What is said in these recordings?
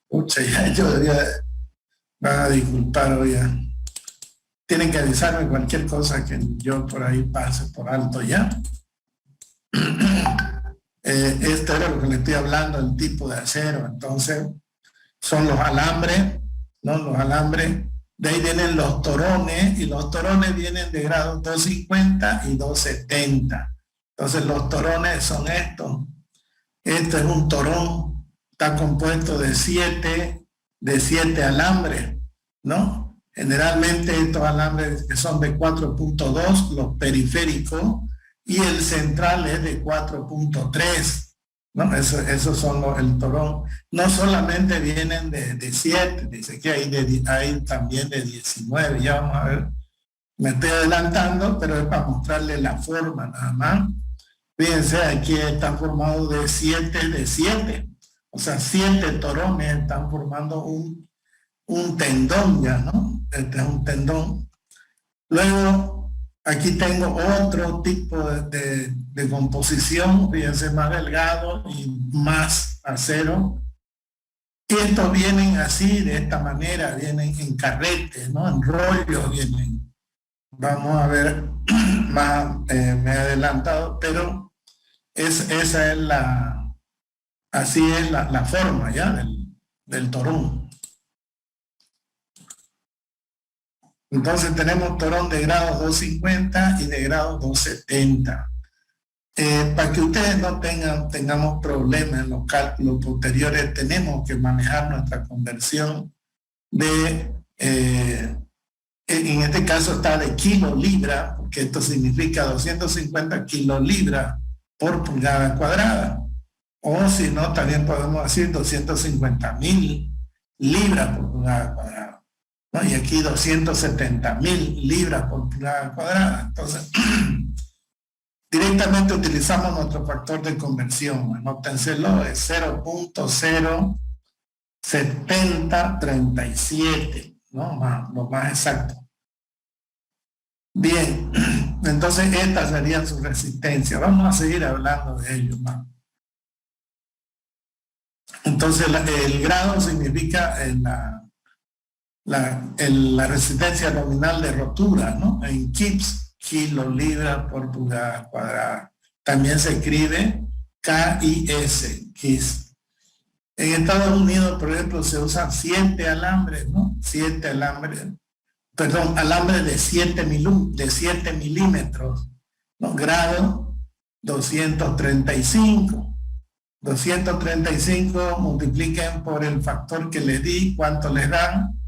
Pucha, ya yo debería, van a disculpar hoy. Tienen que avisarme cualquier cosa que yo por ahí pase por alto ya. Esto era lo que le estoy hablando, el tipo de acero. Entonces, son los alambres, ¿no? Los alambres. De ahí vienen los torones, y los torones vienen de grado 250 y 270. Entonces, los torones son estos. Este es un torón, está compuesto de siete alambres, ¿no? Generalmente estos alambres que son de 4.2, los periféricos, y el central es de 4.3, ¿no? Esos son el torón. No solamente vienen de 7, dice que hay también de 19, ya vamos a ver. Me estoy adelantando, pero es para mostrarle la forma nada más. Fíjense, aquí están formados de 7, o sea, 7 torones están formando un tendón ya, ¿no? Este es un tendón. Luego, aquí tengo otro tipo de composición, fíjense, más delgado y más acero. Y estos vienen así, de esta manera, vienen en carretes, ¿no? En rollo vienen. Vamos a ver más, me he adelantado, pero esa es así es la forma ya del torón. Entonces tenemos torón de grado 250 y de grado 270. Para que ustedes no tengamos problemas en los cálculos posteriores, tenemos que manejar nuestra conversión de, en este caso está de kilo-libra, porque esto significa 250 kilolibras por pulgada cuadrada. O si no, también podemos decir 250.000 libras por pulgada cuadrada, ¿no? Y aquí 270.000 libras por pulgada cuadrada. Entonces, directamente utilizamos nuestro factor de conversión. Anótenselo, es 0.07037, ¿no? Lo más exacto. Bien, entonces estas serían sus resistencias. Vamos a seguir hablando de ello más. Entonces el grado significa la resistencia nominal de rotura, ¿no? En kips, kilolibras por pulgada cuadrada. También se escribe KIS, KIS. En Estados Unidos, por ejemplo, se usan 7 alambres, ¿no? 7 alambres, perdón, alambres de 7 milímetros, ¿no? Grado 235. 235 multipliquen por el factor que les di, ¿cuánto les dan?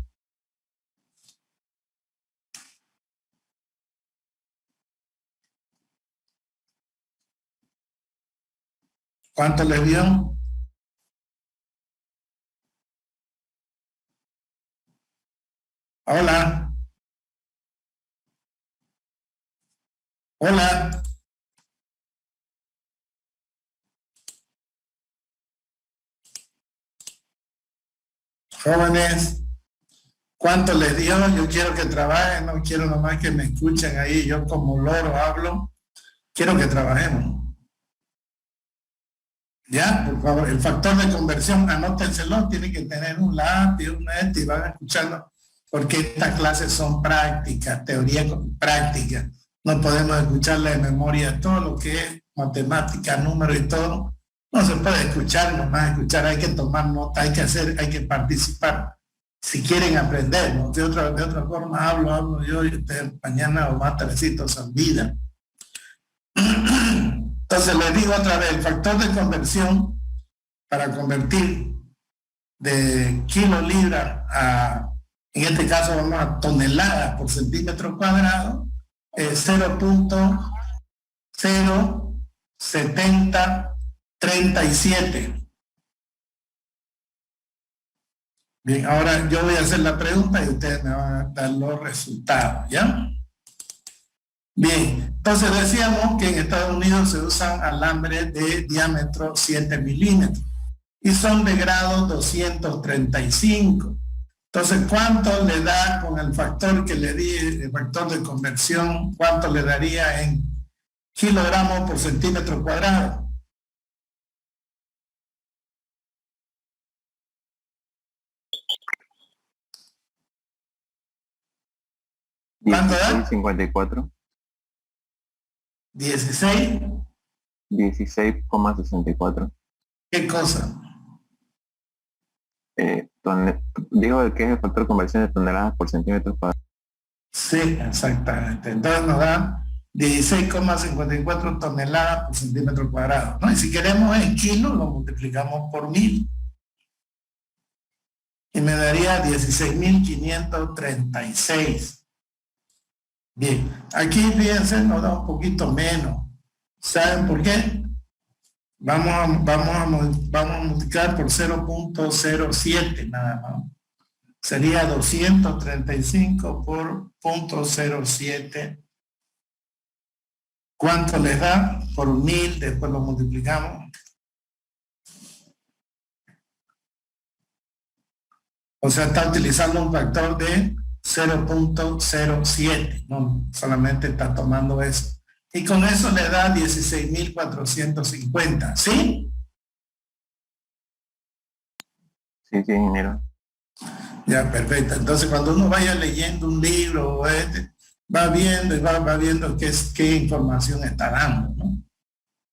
¿Cuánto les dio? Hola. Hola. Jóvenes, ¿cuánto les dio? Yo quiero que trabajen, no quiero nomás que me escuchen ahí, yo como loro hablo, quiero que trabajemos. Ya, por favor, el factor de conversión, anótenselo, tienen que tener un lápiz, y van escuchando, porque estas clases son prácticas, teoría con práctica. No podemos escucharle de memoria todo lo que es matemática, número y todo. No se puede escuchar, nomás escuchar, hay que tomar nota, hay que hacer, hay que participar. Si quieren aprender, ¿no? De otra forma hablo yo, y ustedes mañana o más tardecito se olvidan. Entonces les digo otra vez, el factor de conversión para convertir de kilolibra a, en este caso vamos a toneladas por centímetro cuadrado, es 0.07037. Bien, ahora yo voy a hacer la pregunta y ustedes me van a dar los resultados, ¿ya? Bien, entonces decíamos que en Estados Unidos se usan alambres de diámetro 7 milímetros y son de grado 235. Entonces, ¿cuánto le da con el factor que le di, el factor de conversión, cuánto le daría en kilogramos por centímetro cuadrado? ¿Cuánto da? 16,54. 16. 16,64. ¿Qué cosa? Digo que es el factor de conversión de toneladas por centímetros cuadrados. Sí, exactamente. Entonces nos da 16,54 toneladas por centímetro cuadrado, ¿no? Y si queremos en kilos, lo multiplicamos por 1000. Y me daría 16.536. Bien, aquí fíjense, nos da un poquito menos. ¿Saben por qué? Vamos a multiplicar por 0.07 nada más. Sería 235 por 0.07. ¿Cuánto les da? Por 1000, después lo multiplicamos. O sea, está utilizando un factor de 0.07, no solamente está tomando eso. Y con eso le da 16.450, ¿sí? Sí, ingeniero. Ya, perfecto. Entonces, cuando uno vaya leyendo un libro, va viendo y va viendo qué información está dando, ¿no?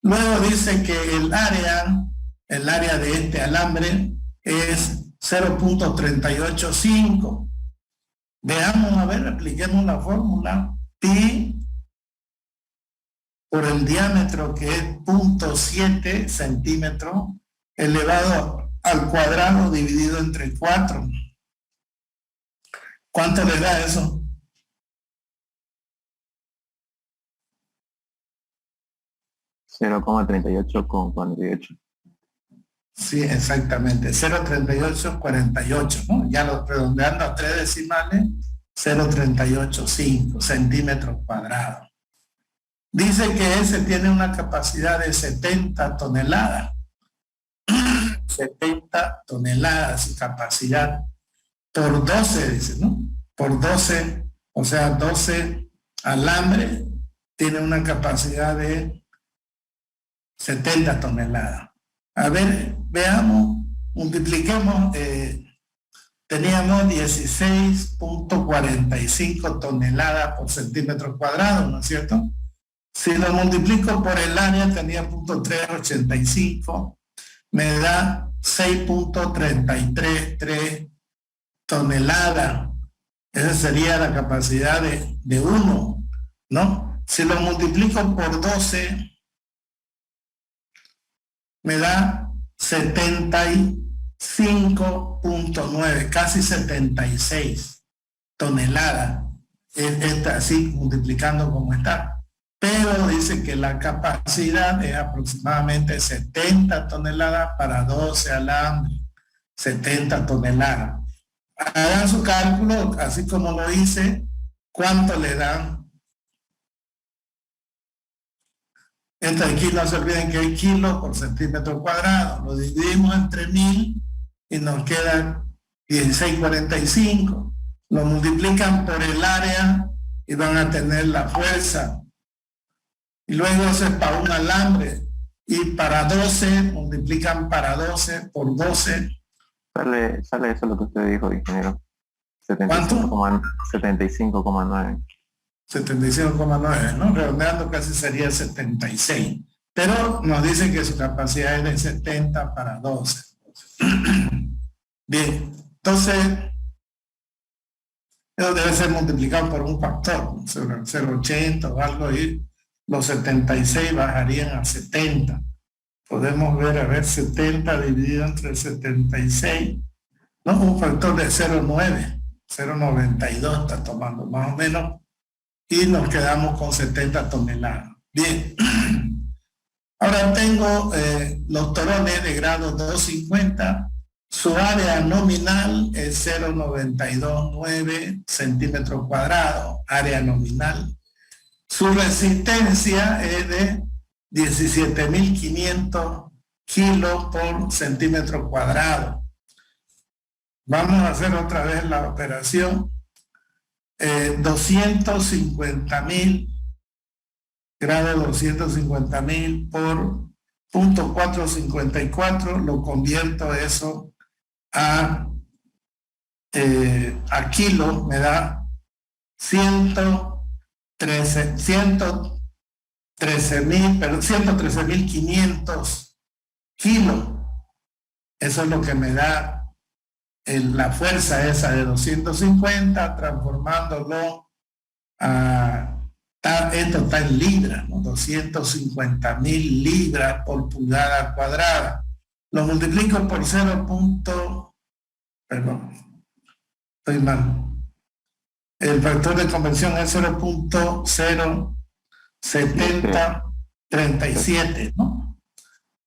Luego dice que el área de este alambre es 0.385. Veamos, a ver, apliquemos la fórmula. Pi por el diámetro, que es 0.7 centímetros, elevado al cuadrado dividido entre 4. ¿Cuánto le da eso? $0,38,48. Sí, exactamente, 0.3848, ¿no? Ya lo redondeando a 3 decimales, 0.385 centímetros cuadrados. Dice que ese tiene una capacidad de 70 toneladas. 70 toneladas su capacidad por 12, dice, ¿no? Por 12, o sea, 12 alambres, tiene una capacidad de 70 toneladas. A ver, veamos, multipliquemos, teníamos 16.45 toneladas por centímetro cuadrado, ¿no es cierto? Si lo multiplico por el área, tenía 0.385, me da 6.333 toneladas. Esa sería la capacidad de uno, ¿no? Si lo multiplico por 12, me da 75.9, casi 76 toneladas. Está así multiplicando como está. Pero dice que la capacidad es aproximadamente 70 toneladas para 12 alambres. 70 toneladas. Hagan su cálculo, así como lo hice, ¿cuánto le dan? Entonces aquí no se olviden que hay kilos por centímetro cuadrado. Lo dividimos entre 1000 y nos queda 16,45. Lo multiplican por el área y van a tener la fuerza. Y luego eso es para un alambre. Y para 12, multiplican para 12 por 12. Sale eso lo que usted dijo, ingeniero. ¿Cuánto? 75,9. 75,9, ¿no? Redondeando casi sería 76. Pero nos dicen que su capacidad es de 70 para 12. Bien, entonces, eso debe ser multiplicado por un factor, 0,80 o algo, y los 76 bajarían a 70. Podemos ver, a ver, 70 dividido entre 76, ¿no? Un factor de 0,9, 0,92 está tomando más o menos, y nos quedamos con 70 toneladas. Bien. Ahora tengo los torones de grado 250. Su área nominal es 0,929 centímetros cuadrados, área nominal. Su resistencia es de 17.500 kilos por centímetro cuadrado. Vamos a hacer otra vez la operación. 250.000, grado 250.000 por 0.454, lo convierto eso a kilos, me da 113.500 kilos. Eso es lo que me da la fuerza esa de 250, transformándolo a... Esto está en libras, ¿no? 250.000 libras por pulgada cuadrada. Lo multiplico por 0. Perdón, estoy mal. El factor de conversión es 0.07037, ¿no?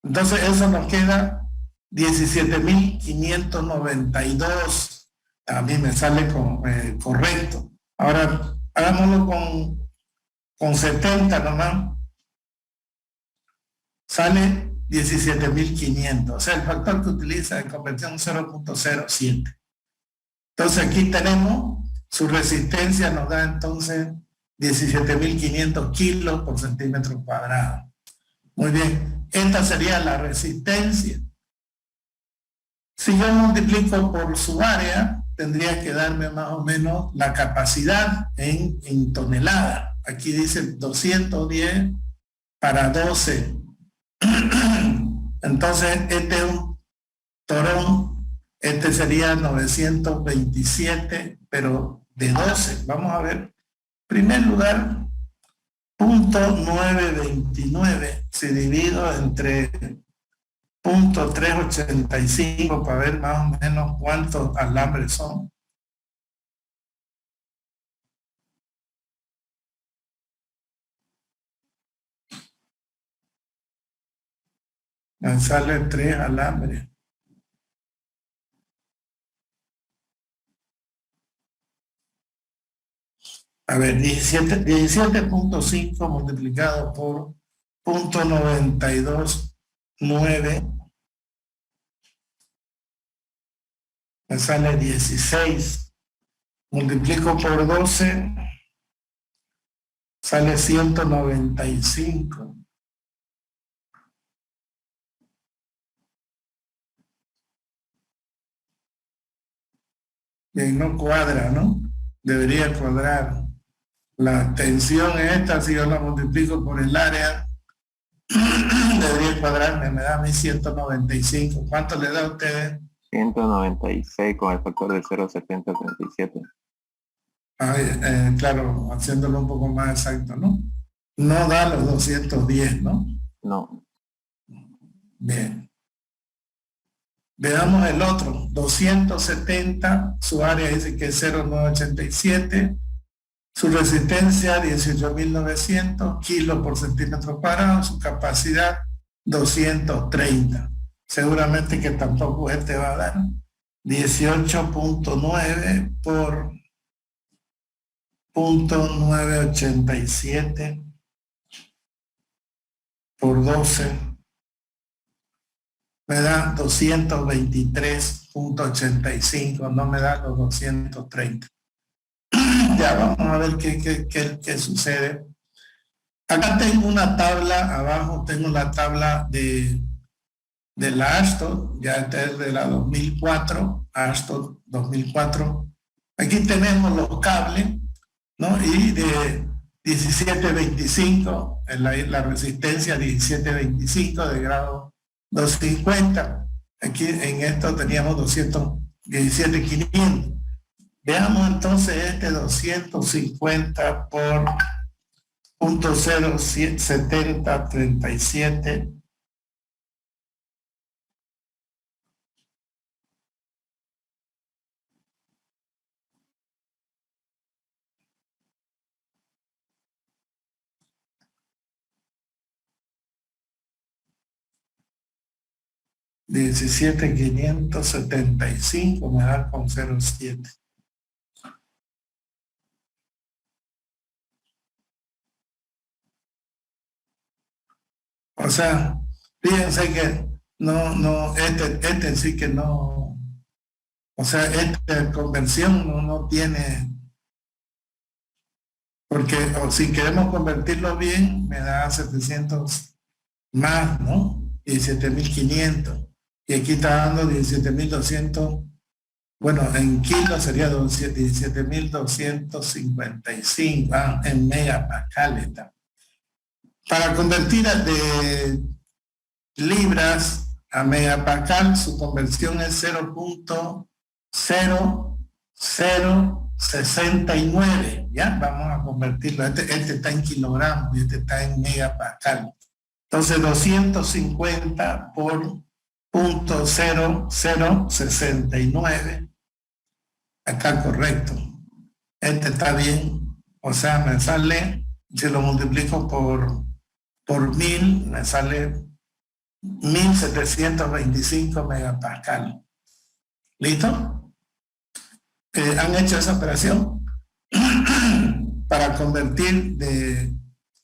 Entonces eso nos queda 17.592. A mí me sale correcto. Ahora hagámoslo con 70 nomás. Sale 17.500. O sea, el factor que utiliza de conversión 0.07. Entonces aquí tenemos su resistencia, nos da entonces 17.500 kilos por centímetro cuadrado. Muy bien, esta sería la resistencia. Si yo multiplico por su área, tendría que darme más o menos la capacidad en toneladas. Aquí dice 210 para 12. Entonces, este es un torón. Este sería 927, pero de 12. Vamos a ver. En primer lugar, 0.929 se divido entre 0.385 para ver más o menos cuántos alambres son. Me sale 3 alambres. A ver, 17.5 multiplicado por 0.929 me sale 16. Multiplico por 12, sale 195. Bien, no cuadra, ¿no? Debería cuadrar. La tensión esta, si yo la multiplico por el área, debería cuadrarme, me da a mí 195. ¿Cuánto le da a ustedes? 196 con el factor de 0.7037. Claro, haciéndolo un poco más exacto, ¿no? No da los 210, ¿no? No. Bien. Veamos el otro, 270, su área dice que es 0.987, su resistencia 18.900 kilos por centímetro cuadrado, su capacidad 230. Seguramente que tampoco este va a dar 18.9 por 0.987 por 12. Me da 223.85, no me da los 230. Ya vamos a ver qué sucede. Acá tengo una tabla, abajo tengo la tabla de la ASTOD, ya esta es de la 2004, ASTOD 2004. Aquí tenemos los cables, ¿no? Y de 1725, la resistencia 1725 de grado 250. Aquí en esto teníamos 217.500. Veamos entonces este 250 por 0.07037. $17.575 me da con 0.7. O sea, fíjense que este sí que no, o sea, esta conversión no tiene, porque si queremos convertirlo bien, me da 700 más, ¿no? 17.500. Y aquí está dando 17.200 bueno, en kilos sería 17.255 en megapascales. Para convertir de libras a megapascal, su conversión es 0.0069, ¿ya? Vamos a convertirlo. Este está en kilogramos y este está en megapascal. Entonces, 250 por 0.0069 está correcto. Este está bien. O sea, me sale, si lo multiplico por 1000, me sale 1725 megapascal. ¿Listo? ¿Han hecho esa operación? Para convertir de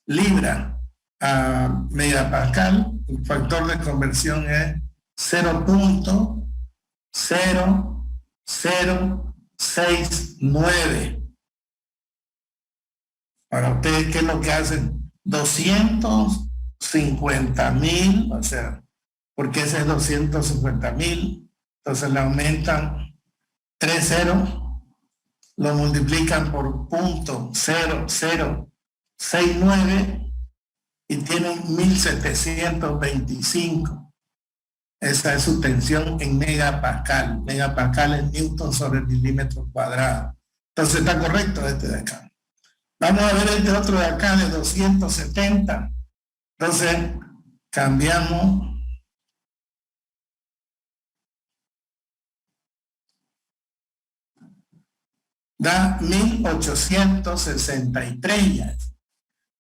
libra a megapascal, el factor de conversión es 0.0069. Para ustedes, ¿qué es lo que hacen? 250,000, o sea, porque ese es 250,000, entonces le aumentan 3 ceros, lo multiplican por 0.0069 y tienen 1725. Esa es su tensión en megapascal. Megapascal es newton sobre milímetro cuadrado. Entonces está correcto este de acá. Vamos a ver este otro de acá de 270. Entonces cambiamos. Da 1863 ya.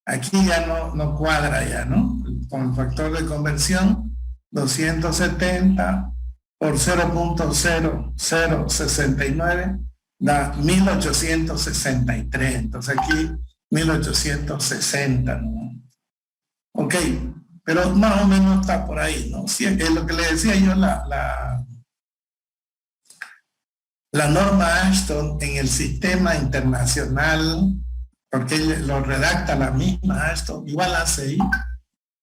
Aquí ya no cuadra ya, ¿no? Con el factor de conversión, 270 por 0.0069 da 1863. Entonces aquí 1860, ¿no? Ok, pero más o menos está por ahí, ¿no? Sí, es lo que le decía yo, la norma Ashton en el sistema internacional, porque lo redacta la misma Ashton, igual hace ahí,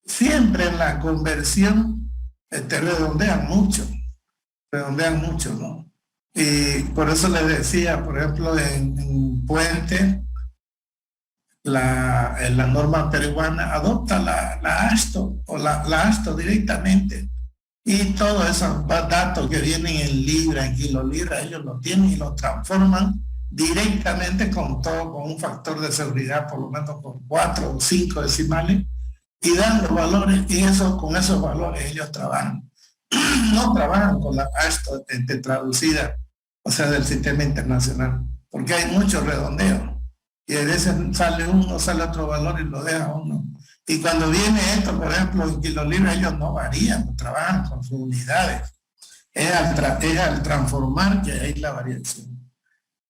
siempre en la conversión redondean mucho, ¿no? Y por eso les decía, por ejemplo, en Puente, la norma peruana adopta la Ashton o la Ashton directamente. Y todos esos datos que vienen en libra, en kilolibra, ellos lo tienen y lo transforman directamente con un factor de seguridad, por lo menos con 4 o 5 decimales, y dan los valores, y con esos valores ellos trabajan. No trabajan con la Ashton traducida, o sea, del sistema internacional, porque hay muchos redondeos, y a veces sale uno, sale otro valor y lo deja uno. Y cuando viene esto, por ejemplo, en kilolibras, ellos no varían, trabajan con sus unidades. Es al transformar que hay la variación.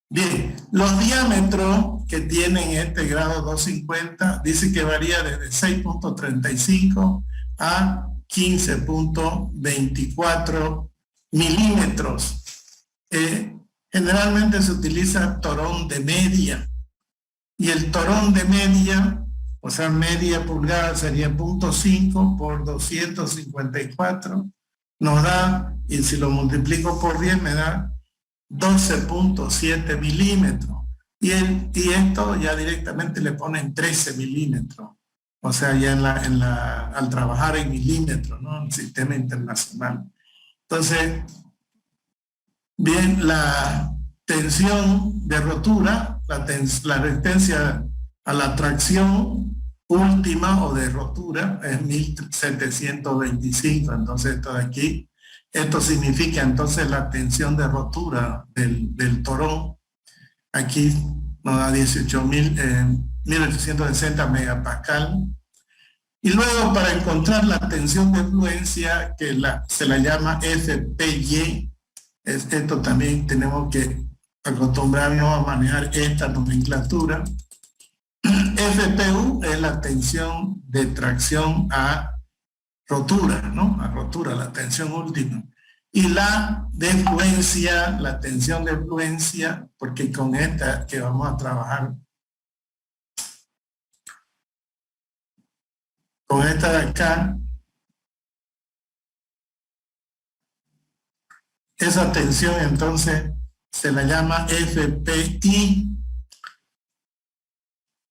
Bien, los diámetros que tienen este grado 250 dice que varía desde 6.35 a 15.24 milímetros. Generalmente se utiliza torón de media. Y el torón de media, o sea, media pulgada sería 0.5 por 254, nos da, y si lo multiplico por 10 me da 12.7 milímetros. Y esto ya directamente le ponen 13 milímetros. O sea, ya al trabajar en milímetros, ¿no? En el sistema internacional. Entonces, bien, la tensión de rotura, la resistencia a la tracción última o de rotura es 1725. Entonces esto de aquí, esto significa entonces la tensión de rotura del torón. Aquí nos da 1860 megapascal. Y luego para encontrar la tensión de fluencia, que se la llama FPY, esto también tenemos que acostumbrarnos a manejar esta nomenclatura. FPU es la tensión de tracción a rotura, ¿no? A rotura, la tensión última. Y la de fluencia, la tensión de fluencia, porque con esta que vamos a trabajar, con esta de acá, esa tensión entonces se la llama FPI,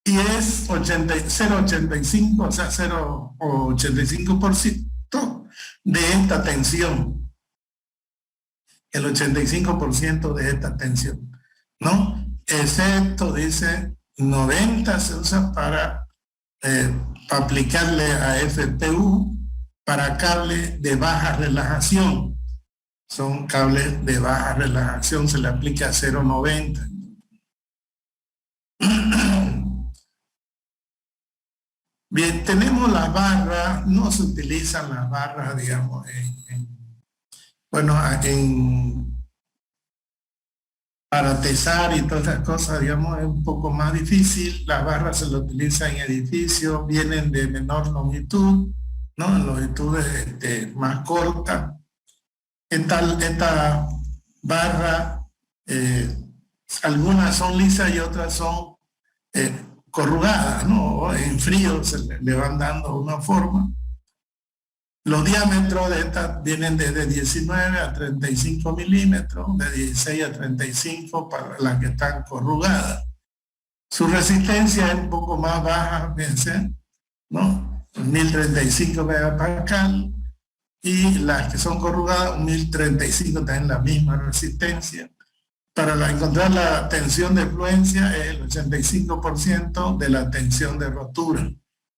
y es 0,85, o sea, 0,85% de esta tensión, el 85% de esta tensión, ¿no? Excepto, dice, 90 se usa para aplicarle a FPU para cables de baja relajación. Son cables de baja relajación, se le aplica a 0,90. Bien, tenemos las barras, no se utilizan las barras, digamos, para tesar y todas esas cosas, digamos, es un poco más difícil. Las barras se las utilizan en edificios, vienen de menor longitud, ¿no? En longitudes más cortas. Esta barra, algunas son lisas y otras son corrugadas, ¿no? En frío se le van dando una forma. Los diámetros de estas vienen desde 19 a 35 milímetros, de 16 a 35 para las que están corrugadas. Su resistencia es un poco más baja, fíjense, ¿no? 1035 megapascal, y las que son corrugadas, 1035, tienen la misma resistencia. Para encontrar la tensión de fluencia es el 85% de la tensión de rotura.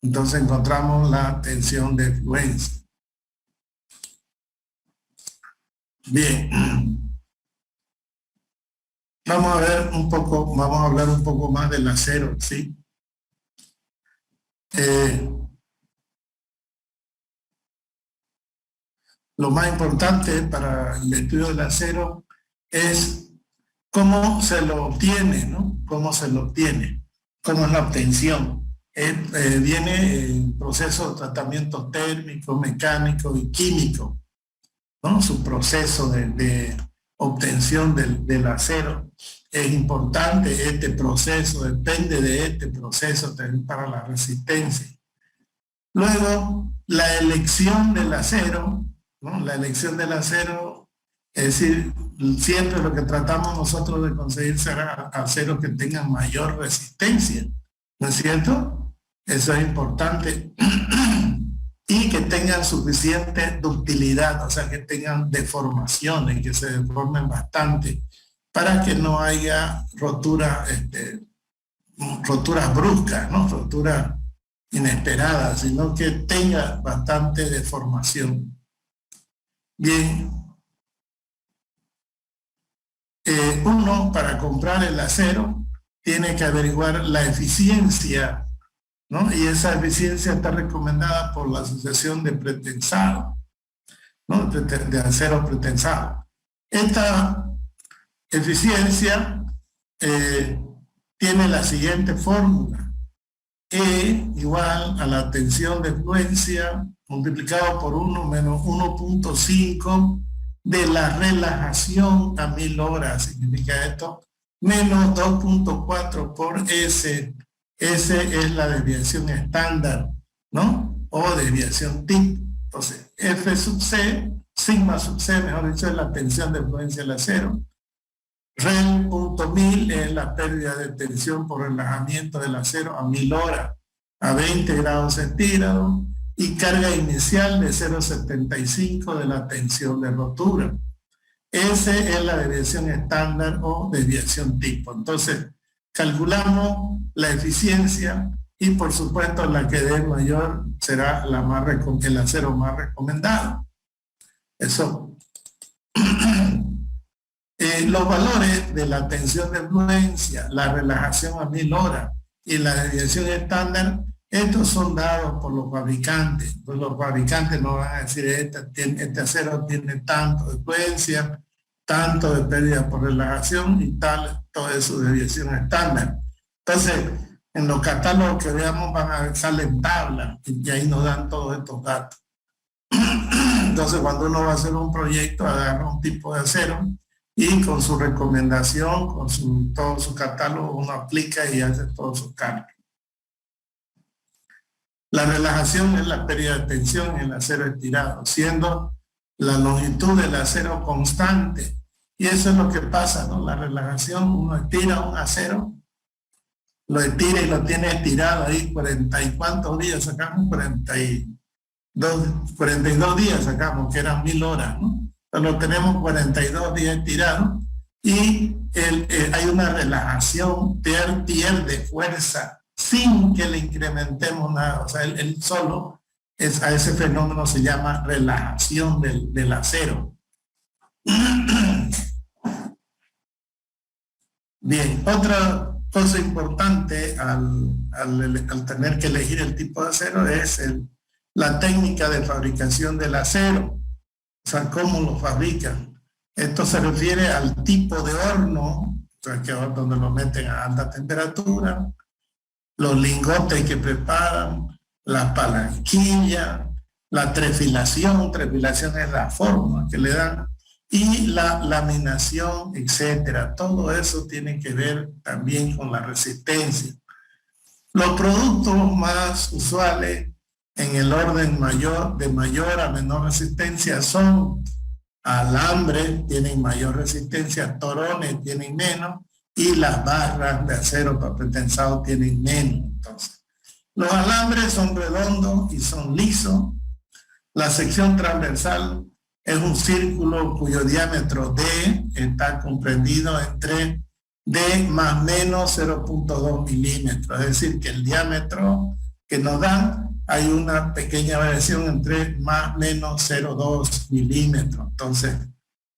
Entonces encontramos la tensión de fluencia. Bien. Vamos a hablar un poco más del acero, ¿sí? Lo más importante para el estudio del acero es cómo se lo obtiene, ¿no? Cómo se lo obtiene, cómo es la obtención. Viene el proceso de tratamiento térmico, mecánico y químico, ¿no? Su proceso de obtención del acero. Es importante este proceso, depende de este proceso para la resistencia. Luego, la elección del acero, ¿no? La elección del acero, es decir, siempre lo que tratamos nosotros de conseguir será aceros que tengan mayor resistencia, ¿no es cierto? Eso es importante. Y que tengan suficiente ductilidad, o sea, que tengan deformaciones, que se deformen bastante, para que no haya roturas bruscas, ¿no? Roturas inesperadas, sino que tenga bastante deformación. Bien. Uno, para comprar el acero, tiene que averiguar la eficiencia, ¿no? Y esa eficiencia está recomendada por la Asociación de Pretensado, ¿no? De acero pretensado. Esta eficiencia tiene la siguiente fórmula: E igual a la tensión de fluencia multiplicado por 1 menos 1.5 de la relajación a 1000 horas, significa esto, menos 2.4 por S. S es la desviación estándar, ¿no? O desviación TIP. Entonces, F sub C, sigma sub C, mejor dicho, es la tensión de fluencia del acero. Rel punto 1000 es la pérdida de tensión por relajamiento del acero a 1000 horas, a 20 grados centígrados, y carga inicial de 0,75 de la tensión de rotura. S es la desviación estándar o desviación tipo. Entonces, calculamos la eficiencia y, por supuesto, la que dé mayor será el acero más recomendado. Eso. Los valores de la tensión de fluencia, la relajación a 1000 horas y la desviación estándar, estos son dados por los fabricantes. Pues los fabricantes nos van a decir, este acero tiene tanto de fluencia, tanto de pérdida por relajación y tal, todo eso de desviación estándar. Entonces, en los catálogos que veamos salen tablas y ahí nos dan todos estos datos. Entonces, cuando uno va a hacer un proyecto, agarra un tipo de acero y con su recomendación, con todo su catálogo, uno aplica y hace todos sus cálculos. La relajación es la pérdida de tensión en el acero estirado, siendo la longitud del acero constante Y eso es lo que pasa, ¿no? La relajación, uno estira un acero, lo estira y lo tiene estirado ahí 40 y cuántos días sacamos, 42 días sacamos, que eran 1000 horas, ¿no? Entonces lo tenemos 42 días estirado y hay una relajación, pierde fuerza sin que le incrementemos nada. O sea, él solo, a ese fenómeno se llama relajación del acero. Bien, otra cosa importante al tener que elegir el tipo de acero es la técnica de fabricación del acero, o sea, cómo lo fabrican. Esto se refiere al tipo de horno, o sea, que es donde lo meten a alta temperatura, los lingotes que preparan, la palanquilla, la trefilación es la forma que le dan, y la laminación, etcétera. Todo eso tiene que ver también con la resistencia. Los productos más usuales en el orden de mayor a menor resistencia son alambre, tienen mayor resistencia, torones tienen menos, y las barras de acero para pretensado tienen menos. Entonces, los alambres son redondos y son lisos. La sección transversal es un círculo cuyo diámetro D está comprendido entre D más menos 0.2 milímetros. Es decir, que el diámetro que nos dan, hay una pequeña variación entre más menos 0.2 milímetros. Entonces,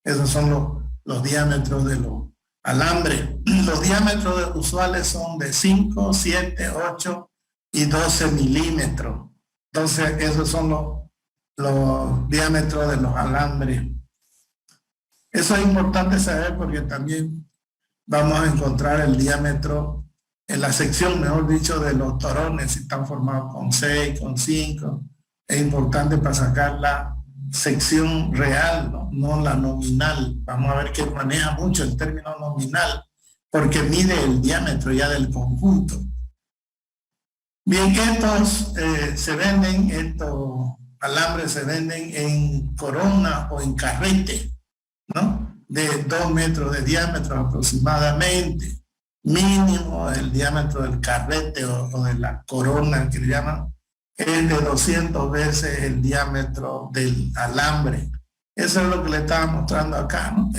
esos son los diámetros de los alambres. Los diámetros usuales son de 5, 7, 8 y 12 milímetros. Entonces, esos son los diámetros de los alambres. Eso es importante saber porque también vamos a encontrar el diámetro en la sección, mejor dicho, de los torones, si están formados con 6, con 5. Es importante para sacar la sección real, no la nominal. Vamos a ver que maneja mucho el término nominal porque mide el diámetro ya del conjunto. Bien, estos alambres se venden en corona o en carrete, ¿no? De 2 metros de diámetro aproximadamente. Mínimo el diámetro del carrete o de la corona que le llaman es de 200 veces el diámetro del alambre. Eso es lo que le estaba mostrando acá, ¿no?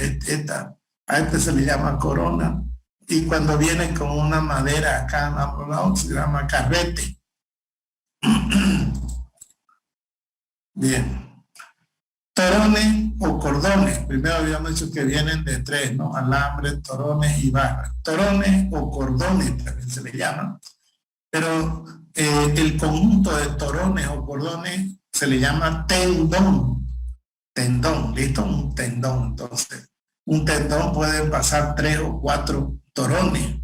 A este se le llama corona y cuando viene con una madera acá en ambos lados se llama carrete. Bien. Torones o cordones, primero habíamos dicho que vienen de 3, ¿no? Alambre, torones y barras. Torones o cordones también se le llaman, pero el conjunto de torones o cordones se le llama tendón. Tendón, ¿listo? Un tendón. Entonces, un tendón puede pasar 3 o 4 torones.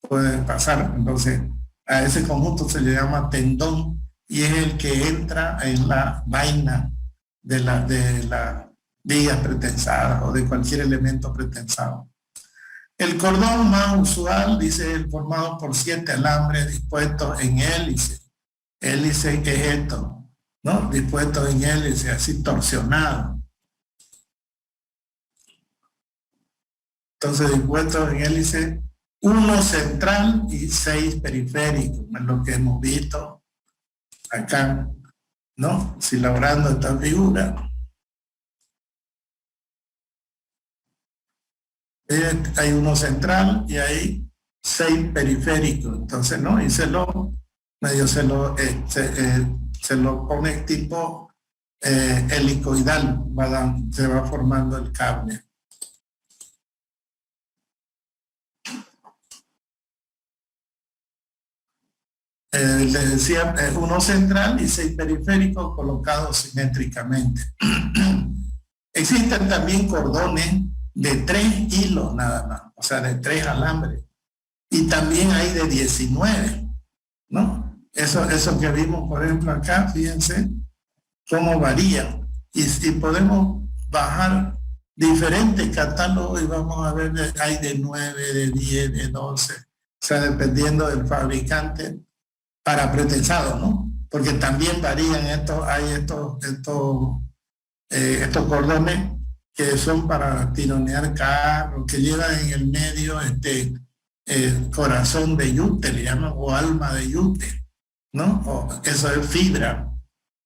Pueden pasar, entonces, a ese conjunto se le llama tendón y es el que entra en la vaina de la vigas pretensadas o de cualquier elemento pretensado. El cordón más usual, dice, el formado por 7 alambres dispuestos en hélice. Hélice, ¿qué es esto? ¿No? Dispuestos en hélice, así torsionado. Entonces, dispuestos en hélice, 1 central y 6 periféricos, es lo que hemos visto acá, ¿no? Si logrando esta figura. Hay 1 central y hay 6 periféricos. Entonces, ¿no? Y se lo pone tipo helicoidal, se va formando el cable. Les decía, 1 central y 6 periféricos colocados simétricamente. Existen también cordones de 3 hilos nada más, o sea, de 3 alambres. Y también hay de 19, ¿no? Eso que vimos, por ejemplo, acá, fíjense cómo varían. Y podemos bajar diferentes catálogos y vamos a ver, hay de 9, de 10, de 12, o sea, dependiendo del fabricante para pretensado, ¿no? Porque también varían estos cordones que son para tironear carros, que llevan en el medio corazón de yute, le llaman, o alma de yute, ¿no? Eso es fibra,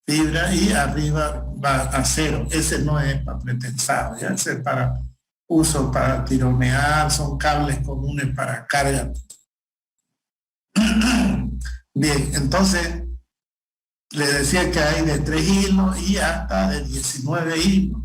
y arriba va acero. Ese no es para pretensado, ya ese es para uso para tironear, son cables comunes para carga. Bien, entonces le decía que hay de 3 hilos y hasta de 19 hilos.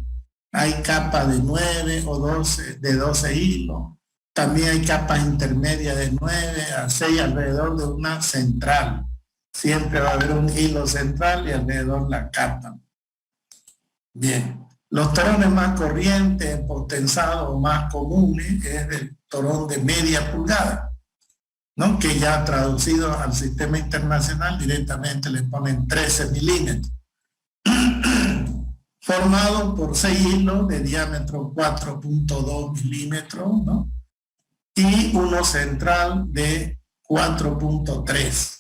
Hay capas de 9 o 12, de 12 hilos. También hay capas intermedias de 9 a 6 alrededor de una central. Siempre va a haber un hilo central y alrededor la capa. Bien. Los torones más corrientes, potenciados, más comunes, es el torón de media pulgada, ¿no? Que ya traducido al sistema internacional directamente le ponen 13 milímetros. Formado por 6 hilos de diámetro 4.2 milímetros, ¿no? Y uno central de 4.3.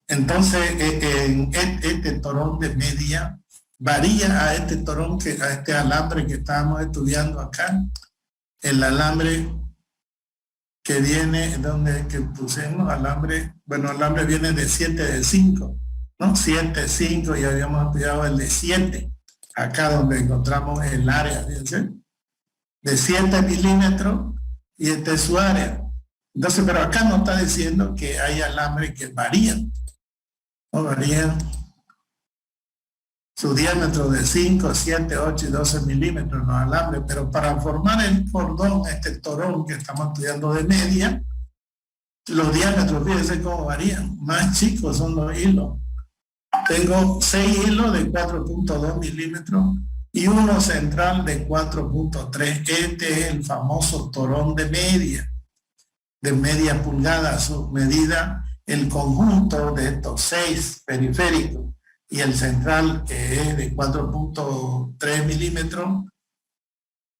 Entonces, en este torón de media varía a este torón, a este alambre que estábamos estudiando acá, el alambre que viene, donde que pusimos alambre, bueno, el alambre viene de 7 de 5, ¿no? 7, 5, y habíamos estudiado el de 7, acá donde encontramos el área, fíjense, de 7 milímetros, y este es su área. Entonces, pero acá nos está diciendo que hay alambres que varían, ¿no? Varían su diámetro de 5, 7, 8 y 12 milímetros los alambres, pero para formar el cordón, este torón que estamos estudiando de media, los diámetros, fíjense cómo varían, más chicos son los hilos. Tengo 6 hilos de 4.2 milímetros y uno central de 4.3. Este es el famoso torón de media pulgada, su medida, el conjunto de estos 6 periféricos y el central, que es de 4.3 milímetros.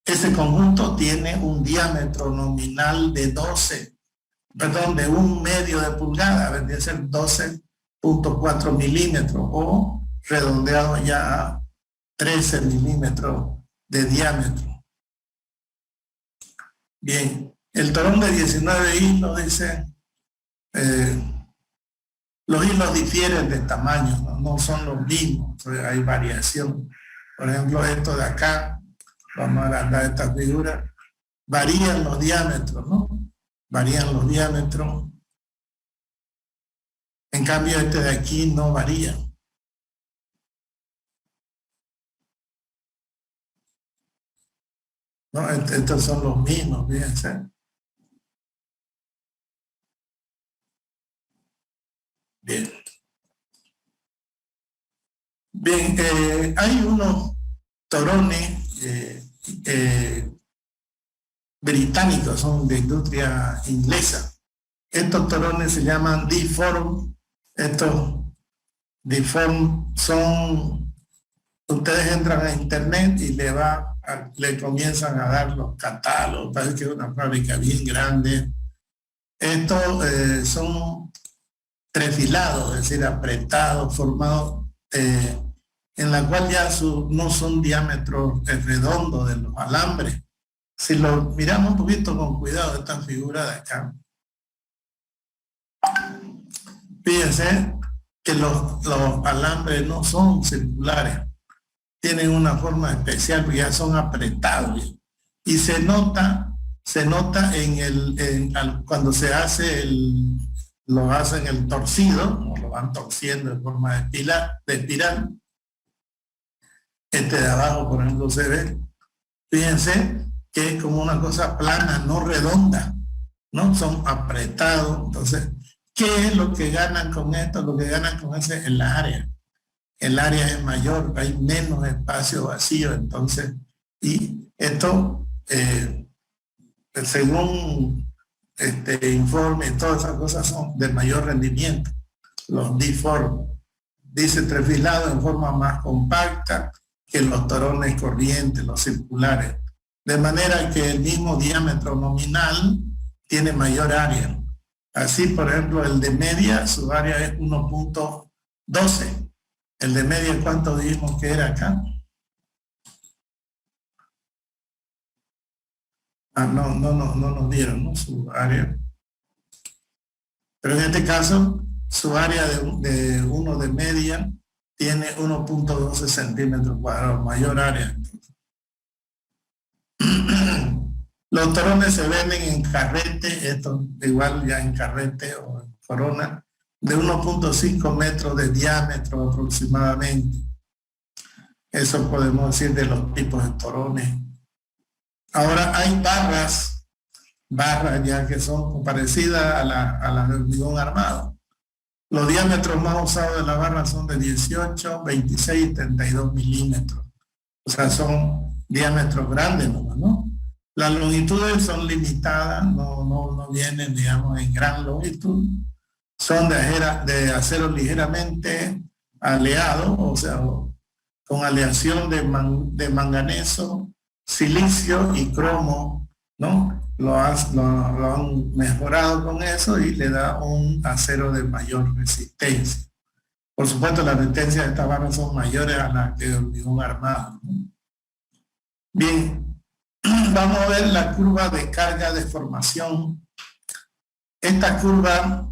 Ese conjunto tiene un diámetro nominal de 1 medio de pulgada, vendría a ser 12.4 milímetros, o redondeado ya a 13 milímetros de diámetro. Bien, el torón de 19 hilos dice, los hilos difieren de tamaño, no son los mismos, hay variación. Por ejemplo, esto de acá, vamos a agrandar esta figura, varían los diámetros, ¿no? Varían los diámetros. En cambio, este de aquí no varía. ¿No? Estos son los mismos, fíjense. Bien. Bien, hay unos torones británicos, son de industria inglesa. Estos torones se llaman deform. Estos deform son, ustedes entran a internet y le comienzan a dar los catálogos, parece que es una fábrica bien grande. Estos son trefilados, es decir, apretados, formados, en la cual ya no son diámetros redondos de los alambres. Si lo miramos un poquito con cuidado, esta figura de acá, fíjense que los alambres no son circulares, tienen una forma especial porque ya son apretados, y se nota cuando se hace lo hacen el torcido, o lo van torciendo en forma de espiral. Este de abajo, por ejemplo, se ve, fíjense que es como una cosa plana, no redonda, ¿no? Son apretados. Entonces, ¿qué es lo que ganan con esto? Lo que ganan con eso es el área. El área es mayor, hay menos espacio vacío, entonces, y esto, según informe, todas esas cosas son de mayor rendimiento. Los deform, dice trefilado en forma más compacta que los torones corrientes, los circulares, de manera que el mismo diámetro nominal tiene mayor área. Así, por ejemplo, el de media, su área es 1.12. El de media, ¿cuánto dijimos que era acá? No nos dieron, ¿no?, su área. Pero en este caso, su área de uno de media tiene 1.12 centímetros cuadrados, mayor área. Los torones se venden en carrete, esto igual ya en carrete o en corona, de 1.5 metros de diámetro aproximadamente. Eso podemos decir de los tipos de torones. Ahora hay barras ya que son parecidas a las de hormigón armado. Los diámetros más usados de la barra son de 18, 26 y 32 milímetros. O sea, son diámetros grandes nomás, ¿no? Las longitudes son limitadas, no vienen, digamos, en gran longitud. Son de acero ligeramente aleado, o sea, con aleación de manganeso, silicio y cromo, ¿no? Lo han mejorado con eso y le da un acero de mayor resistencia. Por supuesto, las resistencias de estas barras son mayores a las de hormigón armado, ¿no? Bien, vamos a ver la curva de carga de formación. Esta curva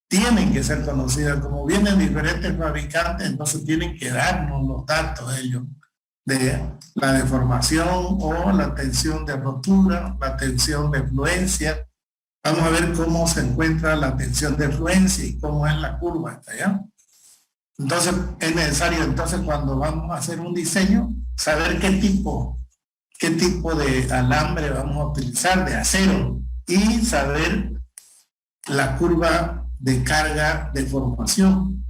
tienen que ser conocidas, como vienen diferentes fabricantes, entonces tienen que darnos los datos ellos de la deformación o la tensión de rotura, la tensión de fluencia. Vamos a ver cómo se encuentra la tensión de fluencia y cómo es la curva, ¿ya? Entonces es necesario, entonces, cuando vamos a hacer un diseño, saber qué tipo de alambre vamos a utilizar, de acero, y saber la curva de carga de formación.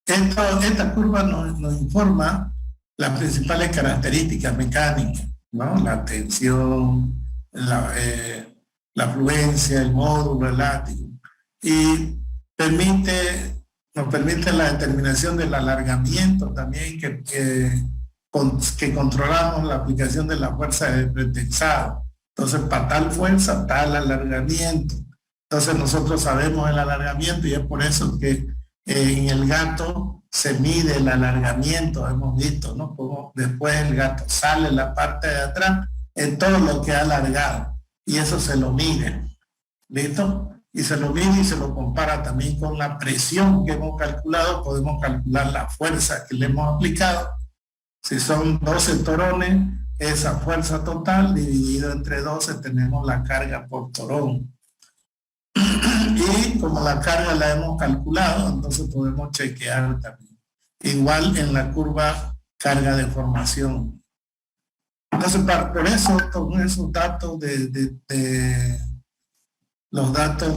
Esta curva nos informa las principales características mecánicas, ¿no? La tensión, la fluencia, el módulo elástico, y nos permite la determinación del alargamiento también, que controlamos la aplicación de la fuerza de pretensado. Entonces, para tal fuerza, tal alargamiento. Entonces, nosotros sabemos el alargamiento y es por eso que en el gato se mide el alargamiento, hemos visto, ¿no? Como después el gato sale la parte de atrás en todo lo que ha alargado y eso se lo mide, ¿listo? Y se lo mide y se lo compara también con la presión que hemos calculado. Podemos calcular la fuerza que le hemos aplicado. Si son 12 torones, esa fuerza total dividido entre 12 tenemos la carga por torón. Y como la carga la hemos calculado, entonces podemos chequear también. Igual en la curva carga de formación. Entonces, por eso, con esos datos los datos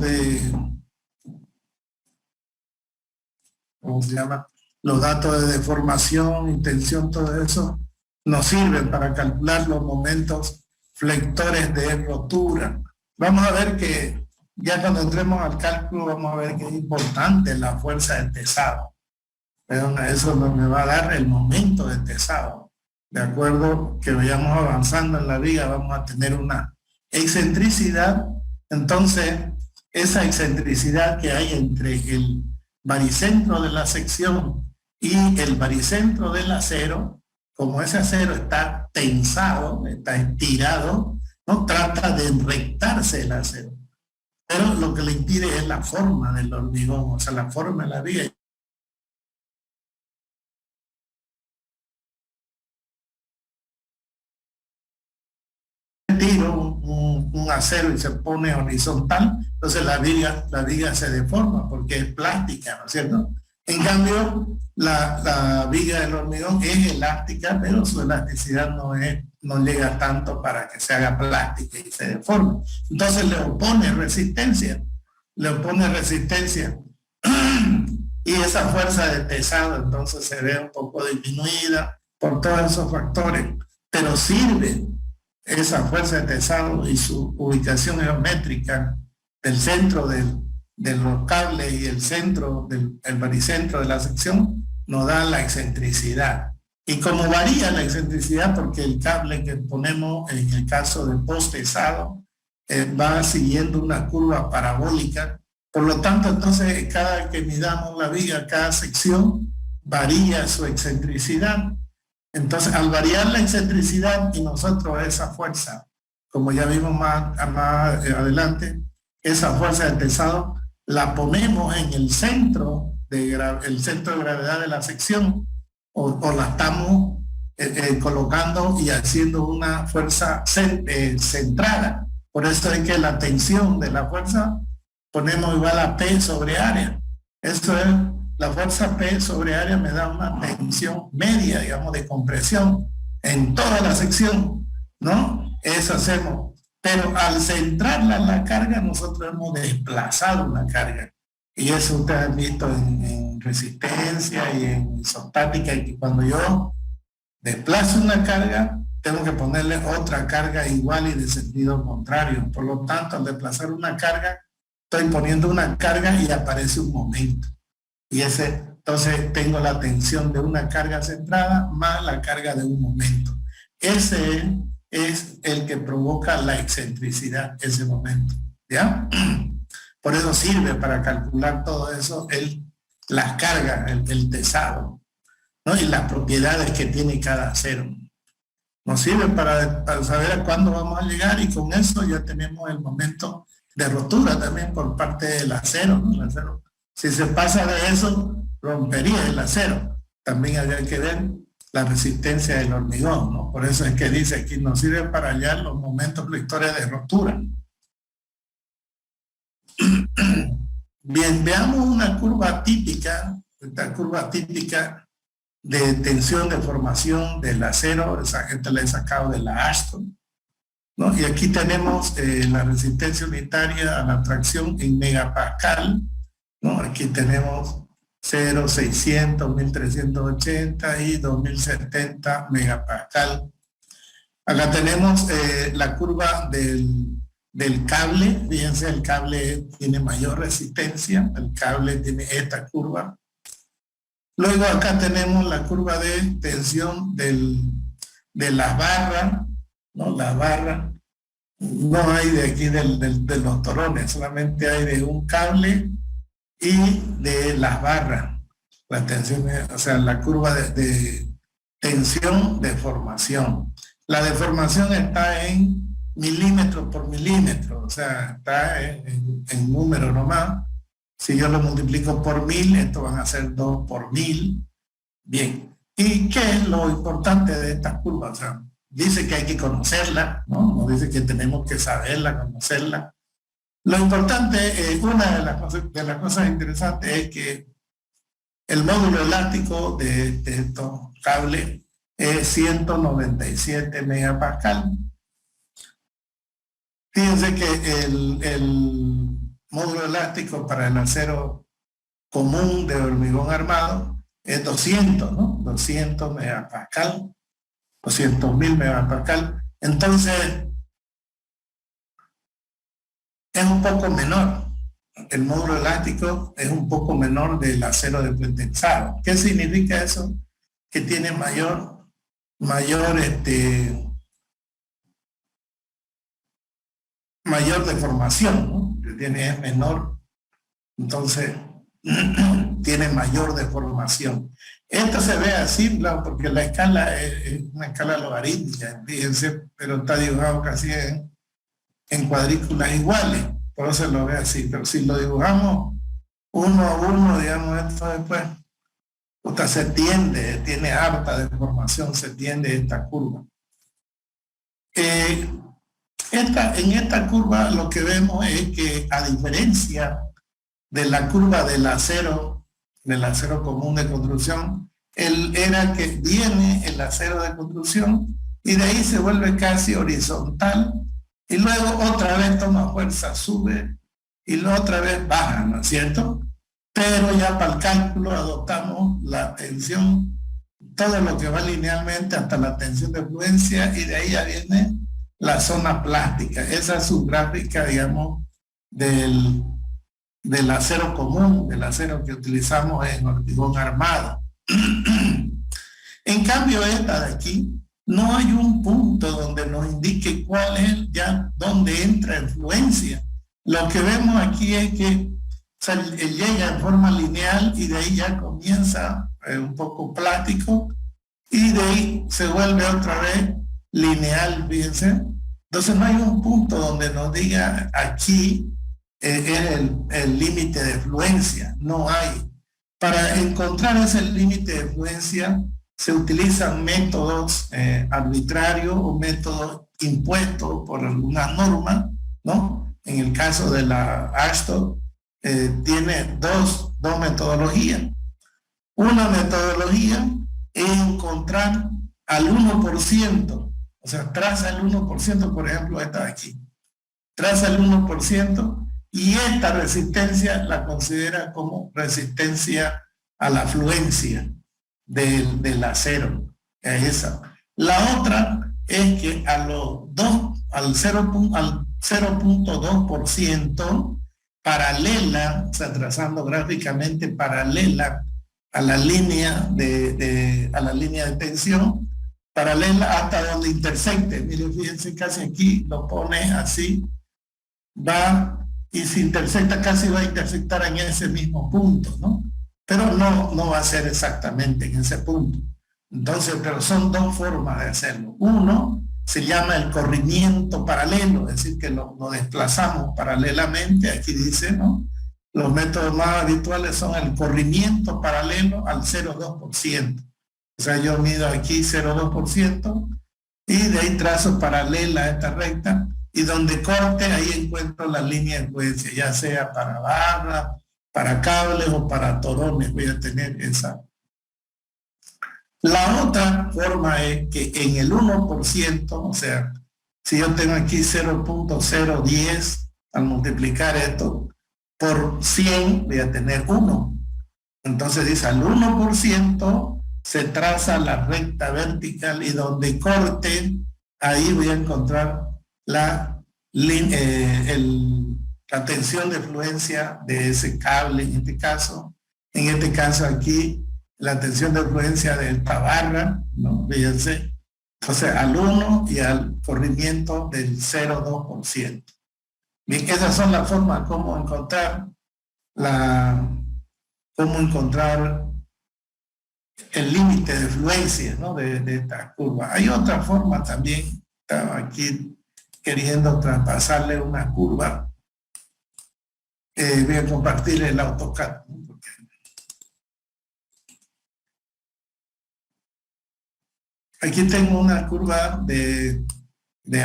¿cómo se llama? Los datos de deformación, intención, todo eso, nos sirven para calcular los momentos flectores de rotura. Vamos a ver que ya cuando entremos al cálculo vamos a ver que es importante la fuerza de tesado. Eso me va a dar el momento de tesado. De acuerdo que vayamos avanzando en la viga, vamos a tener una excentricidad. Entonces, esa excentricidad que hay entre el baricentro de la sección y el baricentro del acero, como ese acero está tensado, está estirado, no trata de enrectarse el acero. Pero lo que le impide es la forma del hormigón, o sea, la forma de la viga. Tiro un acero y se pone horizontal, entonces la viga se deforma porque es plástica, ¿no es cierto? En cambio, la viga del hormigón es elástica, pero su elasticidad no llega tanto para que se haga plástica y se deforme. Entonces le opone resistencia. Y esa fuerza de pesado entonces se ve un poco disminuida por todos esos factores, pero sirve esa fuerza de pesado y su ubicación geométrica del centro de los cables y el centro el baricentro de la sección nos da la excentricidad. Y como varía la excentricidad, porque el cable que ponemos en el caso del post pesado va siguiendo una curva parabólica, por lo tanto entonces cada que midamos la viga, cada sección varía su excentricidad. Entonces, al variar la excentricidad y nosotros esa fuerza, como ya vimos más adelante, esa fuerza del pesado la ponemos en el centro de gravedad de la sección o la estamos colocando y haciendo una fuerza centrada. Por eso es que la tensión de la fuerza ponemos igual a P sobre área. Eso es, la fuerza P sobre área me da una tensión media, digamos, de compresión en toda la sección, ¿no? Eso hacemos. Pero al centrarla en la carga, nosotros hemos desplazado una carga. Y eso ustedes han visto en resistencia y en isostática, y que cuando yo desplazo una carga, tengo que ponerle otra carga igual y de sentido contrario. Por lo tanto, al desplazar una carga, estoy poniendo una carga y aparece un momento. Y entonces tengo la tensión de una carga centrada más la carga de un momento. Ese es el que provoca la excentricidad, ese momento, ¿ya? Por eso sirve para calcular todo eso, las cargas, el pesado, ¿no? Y las propiedades que tiene cada acero. Nos sirve para saber a cuándo vamos a llegar, y con eso ya tenemos el momento de rotura también por parte del acero, ¿no? El acero, si se pasa de eso, rompería el acero. También habría que ver la resistencia del hormigón, ¿no? Por eso es que dice aquí, nos sirve para hallar los momentos vectores de rotura. Bien, veamos una curva típica, esta curva típica de tensión de formación del acero. Esa gente la he sacado de la Ashton, ¿no? Y aquí tenemos la resistencia unitaria a la tracción en megapascal, ¿no? Aquí tenemos 0, 600, 1380 y 2070 megapascal. Acá tenemos la curva del cable. Fíjense, el cable tiene mayor resistencia, el cable tiene esta curva. Luego acá tenemos la curva de tensión de las barras, ¿no? Las barras, no hay de aquí de los torones, solamente hay de un cable y de las barras. La tensión, o sea, la curva de tensión de formación. La deformación está en milímetros por milímetro, o sea, está en número nomás. Si yo lo multiplico por 1000, esto van a ser 2 por 1000. Bien. ¿Y qué es lo importante de estas curvas? O sea, dice que hay que conocerla, ¿no? Nos dice que tenemos que saberla, conocerla. Lo importante, una de las cosas interesantes es que el módulo elástico de estos cables es 197 megapascal. Fíjense que el módulo elástico para el acero común de hormigón armado es 200, ¿no? 200 megapascal, 200.000 megapascal. Entonces, es un poco menor. El módulo elástico es un poco menor del acero de pretensado. ¿Qué significa eso? Que tiene mayor deformación, ¿no? Es menor, entonces tiene mayor deformación. Esto se ve así, claro, porque la escala es una escala logarítmica, fíjense, pero está dibujado casi en cuadrículas iguales, por eso lo ve así. Pero si lo dibujamos uno a uno, digamos, esto después, se tiende, tiene harta deformación, se tiende esta curva. En esta curva lo que vemos es que, a diferencia de la curva del acero común de construcción, era que viene el acero de construcción y de ahí se vuelve casi horizontal y luego otra vez toma fuerza, sube y luego otra vez baja, ¿no es cierto? Pero ya para el cálculo adoptamos la tensión, todo lo que va linealmente hasta la tensión de fluencia, y de ahí ya viene la zona plástica. Esa es su gráfica, digamos, del acero común, del acero que utilizamos en hormigón armado. En cambio, esta de aquí, no hay un punto donde nos indique cuál es ya donde entra influencia. Lo que vemos aquí es que llega en forma lineal y de ahí ya comienza un poco plástico y de ahí se vuelve otra vez lineal, fíjense. Entonces no hay un punto donde nos diga aquí es el límite de fluencia, no hay. Para encontrar ese límite de fluencia se utilizan métodos arbitrarios o métodos impuestos por alguna norma, ¿no? En el caso de la ASHTO, tiene dos metodologías. Una metodología es encontrar al 1%, o sea, traza el 1%, por ejemplo, esta de aquí, traza el 1% y esta resistencia la considera como resistencia a la fluencia del acero, es esa. La otra es que a los al 0.2% paralela, o sea, trazando gráficamente paralela a la línea a la línea de tensión, paralela hasta donde intersecte. Miren, fíjense, casi aquí lo pone así, va y si intersecta casi va a intersectar en ese mismo punto, ¿no? Pero no va a ser exactamente en ese punto. Entonces, pero son dos formas de hacerlo. Uno se llama el corrimiento paralelo, es decir, que lo desplazamos paralelamente, aquí dice, ¿no? Los métodos más habituales son el corrimiento paralelo al 0,2%. O sea, yo mido aquí 0,2% y de ahí trazo paralela a esta recta y donde corte ahí encuentro la línea de influencia, ya sea para barra, para cables o para torones, voy a tener esa. La otra forma es que en el 1%, o sea, si yo tengo aquí 0.010, al multiplicar esto por 100, voy a tener 1. Entonces dice, al 1% se traza la recta vertical y donde corte, ahí voy a encontrar la tensión de fluencia de ese cable en este caso. En este caso aquí, la tensión de fluencia de esta barra, ¿no? Fíjense. Entonces al 1 y al corrimiento del 0,2%. Bien, esas son las formas como encontrar el límite de fluencia, ¿no? de esta curva. Hay otra forma también, estaba aquí queriendo traspasarle una curva. Voy a compartir el AutoCAD, ¿no? Aquí tengo una curva de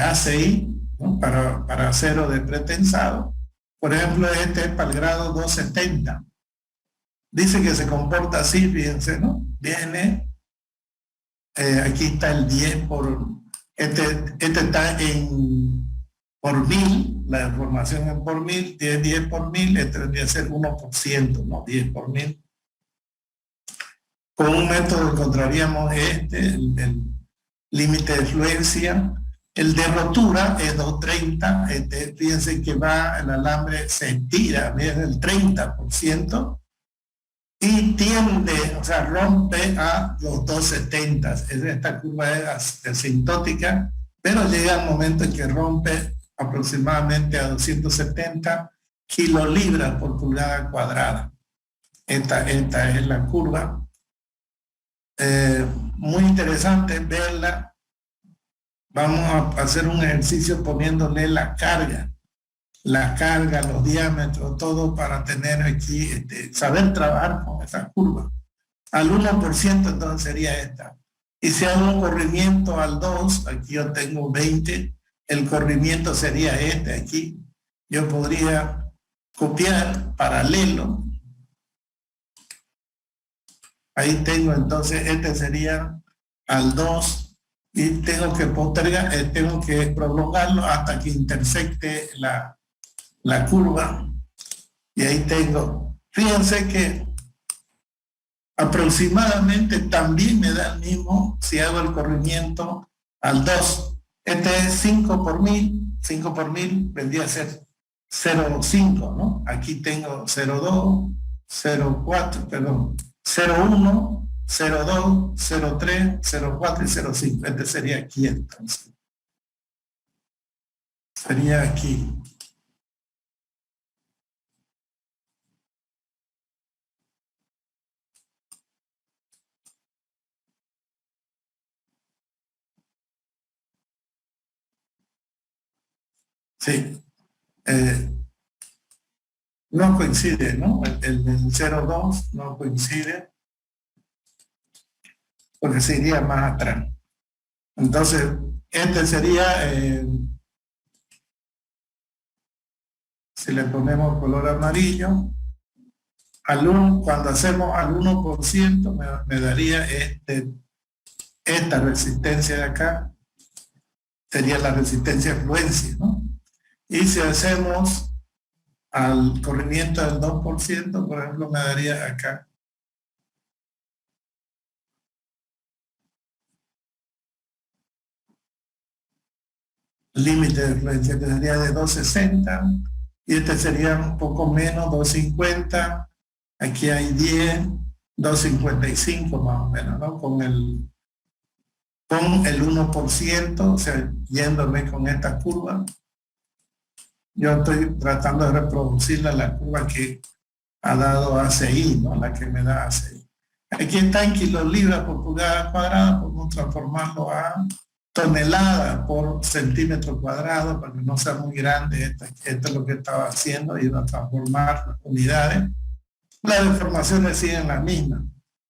ACI, ¿no? para acero de pretensado. Por ejemplo, este es para el grado 270. Dice que se comporta así, fíjense, ¿no? Viene, aquí está el 10 por, este está por 1000, la información es por 1000, 10 por 1000, este tendría que ser 1%, no 10 por 1000. Con un método encontraríamos el límite de fluencia. El de rotura es 230, fíjense que va, el alambre se estira, miren, el 30%, y tiende, o sea, rompe a los 270. Esta curva es asintótica, pero llega el momento en que rompe aproximadamente a 270 kilolibras por pulgada cuadrada. Esta es la curva. Muy interesante verla. Vamos a hacer un ejercicio poniéndole la carga, los diámetros, todo para tener aquí, saber trabajar con esa curva. Al 1% entonces sería esta. Y si hago un corrimiento al 2, aquí yo tengo 20, el corrimiento sería este aquí. Yo podría copiar paralelo. Ahí tengo entonces, este sería al 2 y tengo que postergar, tengo que prolongarlo hasta que intersecte la curva. Y ahí tengo, fíjense que aproximadamente también me da el mismo si hago el corrimiento al 2. Este es 5 por 1000, 5 por 1000 vendría a ser 0,5, ¿no? Aquí tengo 0,2, 0,4, perdón, 0,1, 0,2, 0,3, 0,4 y 0,5. Este sería aquí entonces. Sería aquí. Sí. No coincide, ¿no? El 0,2 no coincide porque se iría más atrás. Entonces, este sería, si le ponemos color amarillo, cuando hacemos al 1% me daría esta resistencia de acá, sería la resistencia de fluencia, ¿no? Y si hacemos al corrimiento del 2%, por ejemplo, me daría acá. Límite de fluencia que sería de 260 y este sería un poco menos, 250. Aquí hay 10, 255 más o menos, ¿no? Con el 1%, o sea, yéndome con esta curva. Yo estoy tratando de reproducir la curva que ha dado ACI, ¿no? La que me da ACI. Aquí está en kilolibras por pulgada cuadrada, podemos transformarlo a tonelada por centímetro cuadrado para que no sea muy grande. Esto es lo que estaba haciendo, iba a transformar las unidades. Las deformaciones siguen las mismas.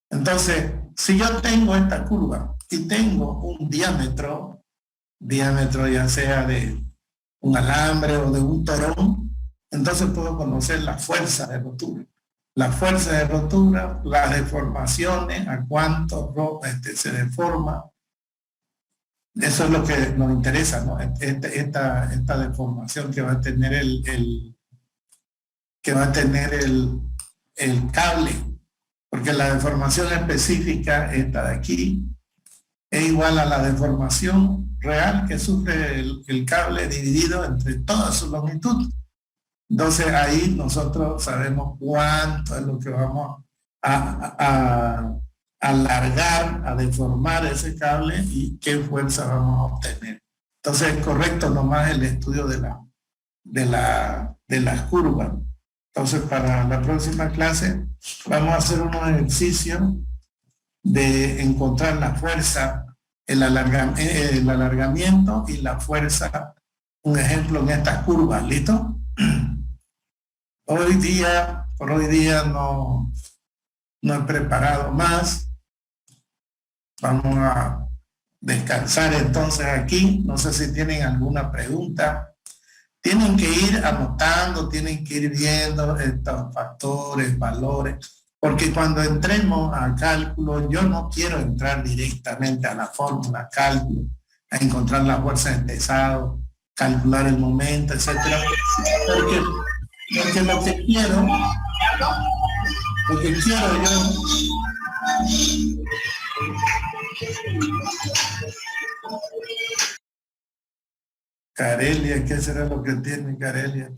Entonces, si yo tengo esta curva y tengo un diámetro ya sea de un alambre o de un torón, entonces puedo conocer la fuerza de rotura. La fuerza de rotura, las deformaciones, a cuánto se deforma. Eso es lo que nos interesa, ¿no? Esta deformación que va a tener el cable, porque la deformación específica, esta de aquí, es igual a la deformación real que sufre el cable dividido entre toda su longitud. Entonces ahí nosotros sabemos cuánto es lo que vamos a alargar, a deformar ese cable y qué fuerza vamos a obtener. Entonces es correcto nomás el estudio de las curvas. Entonces para la próxima clase vamos a hacer unos ejercicios de encontrar la fuerza, el alargamiento y la fuerza, un ejemplo en estas curvas, ¿listo? Por hoy día no he preparado más. Vamos a descansar entonces aquí. No sé si tienen alguna pregunta. Tienen que ir anotando, tienen que ir viendo estos factores, valores, porque cuando entremos a cálculo, yo no quiero entrar directamente a la fórmula cálculo, a encontrar la fuerza de pesado, calcular el momento, etcétera, porque lo que quiero yo Carelia, ¿qué será lo que tiene Carelia?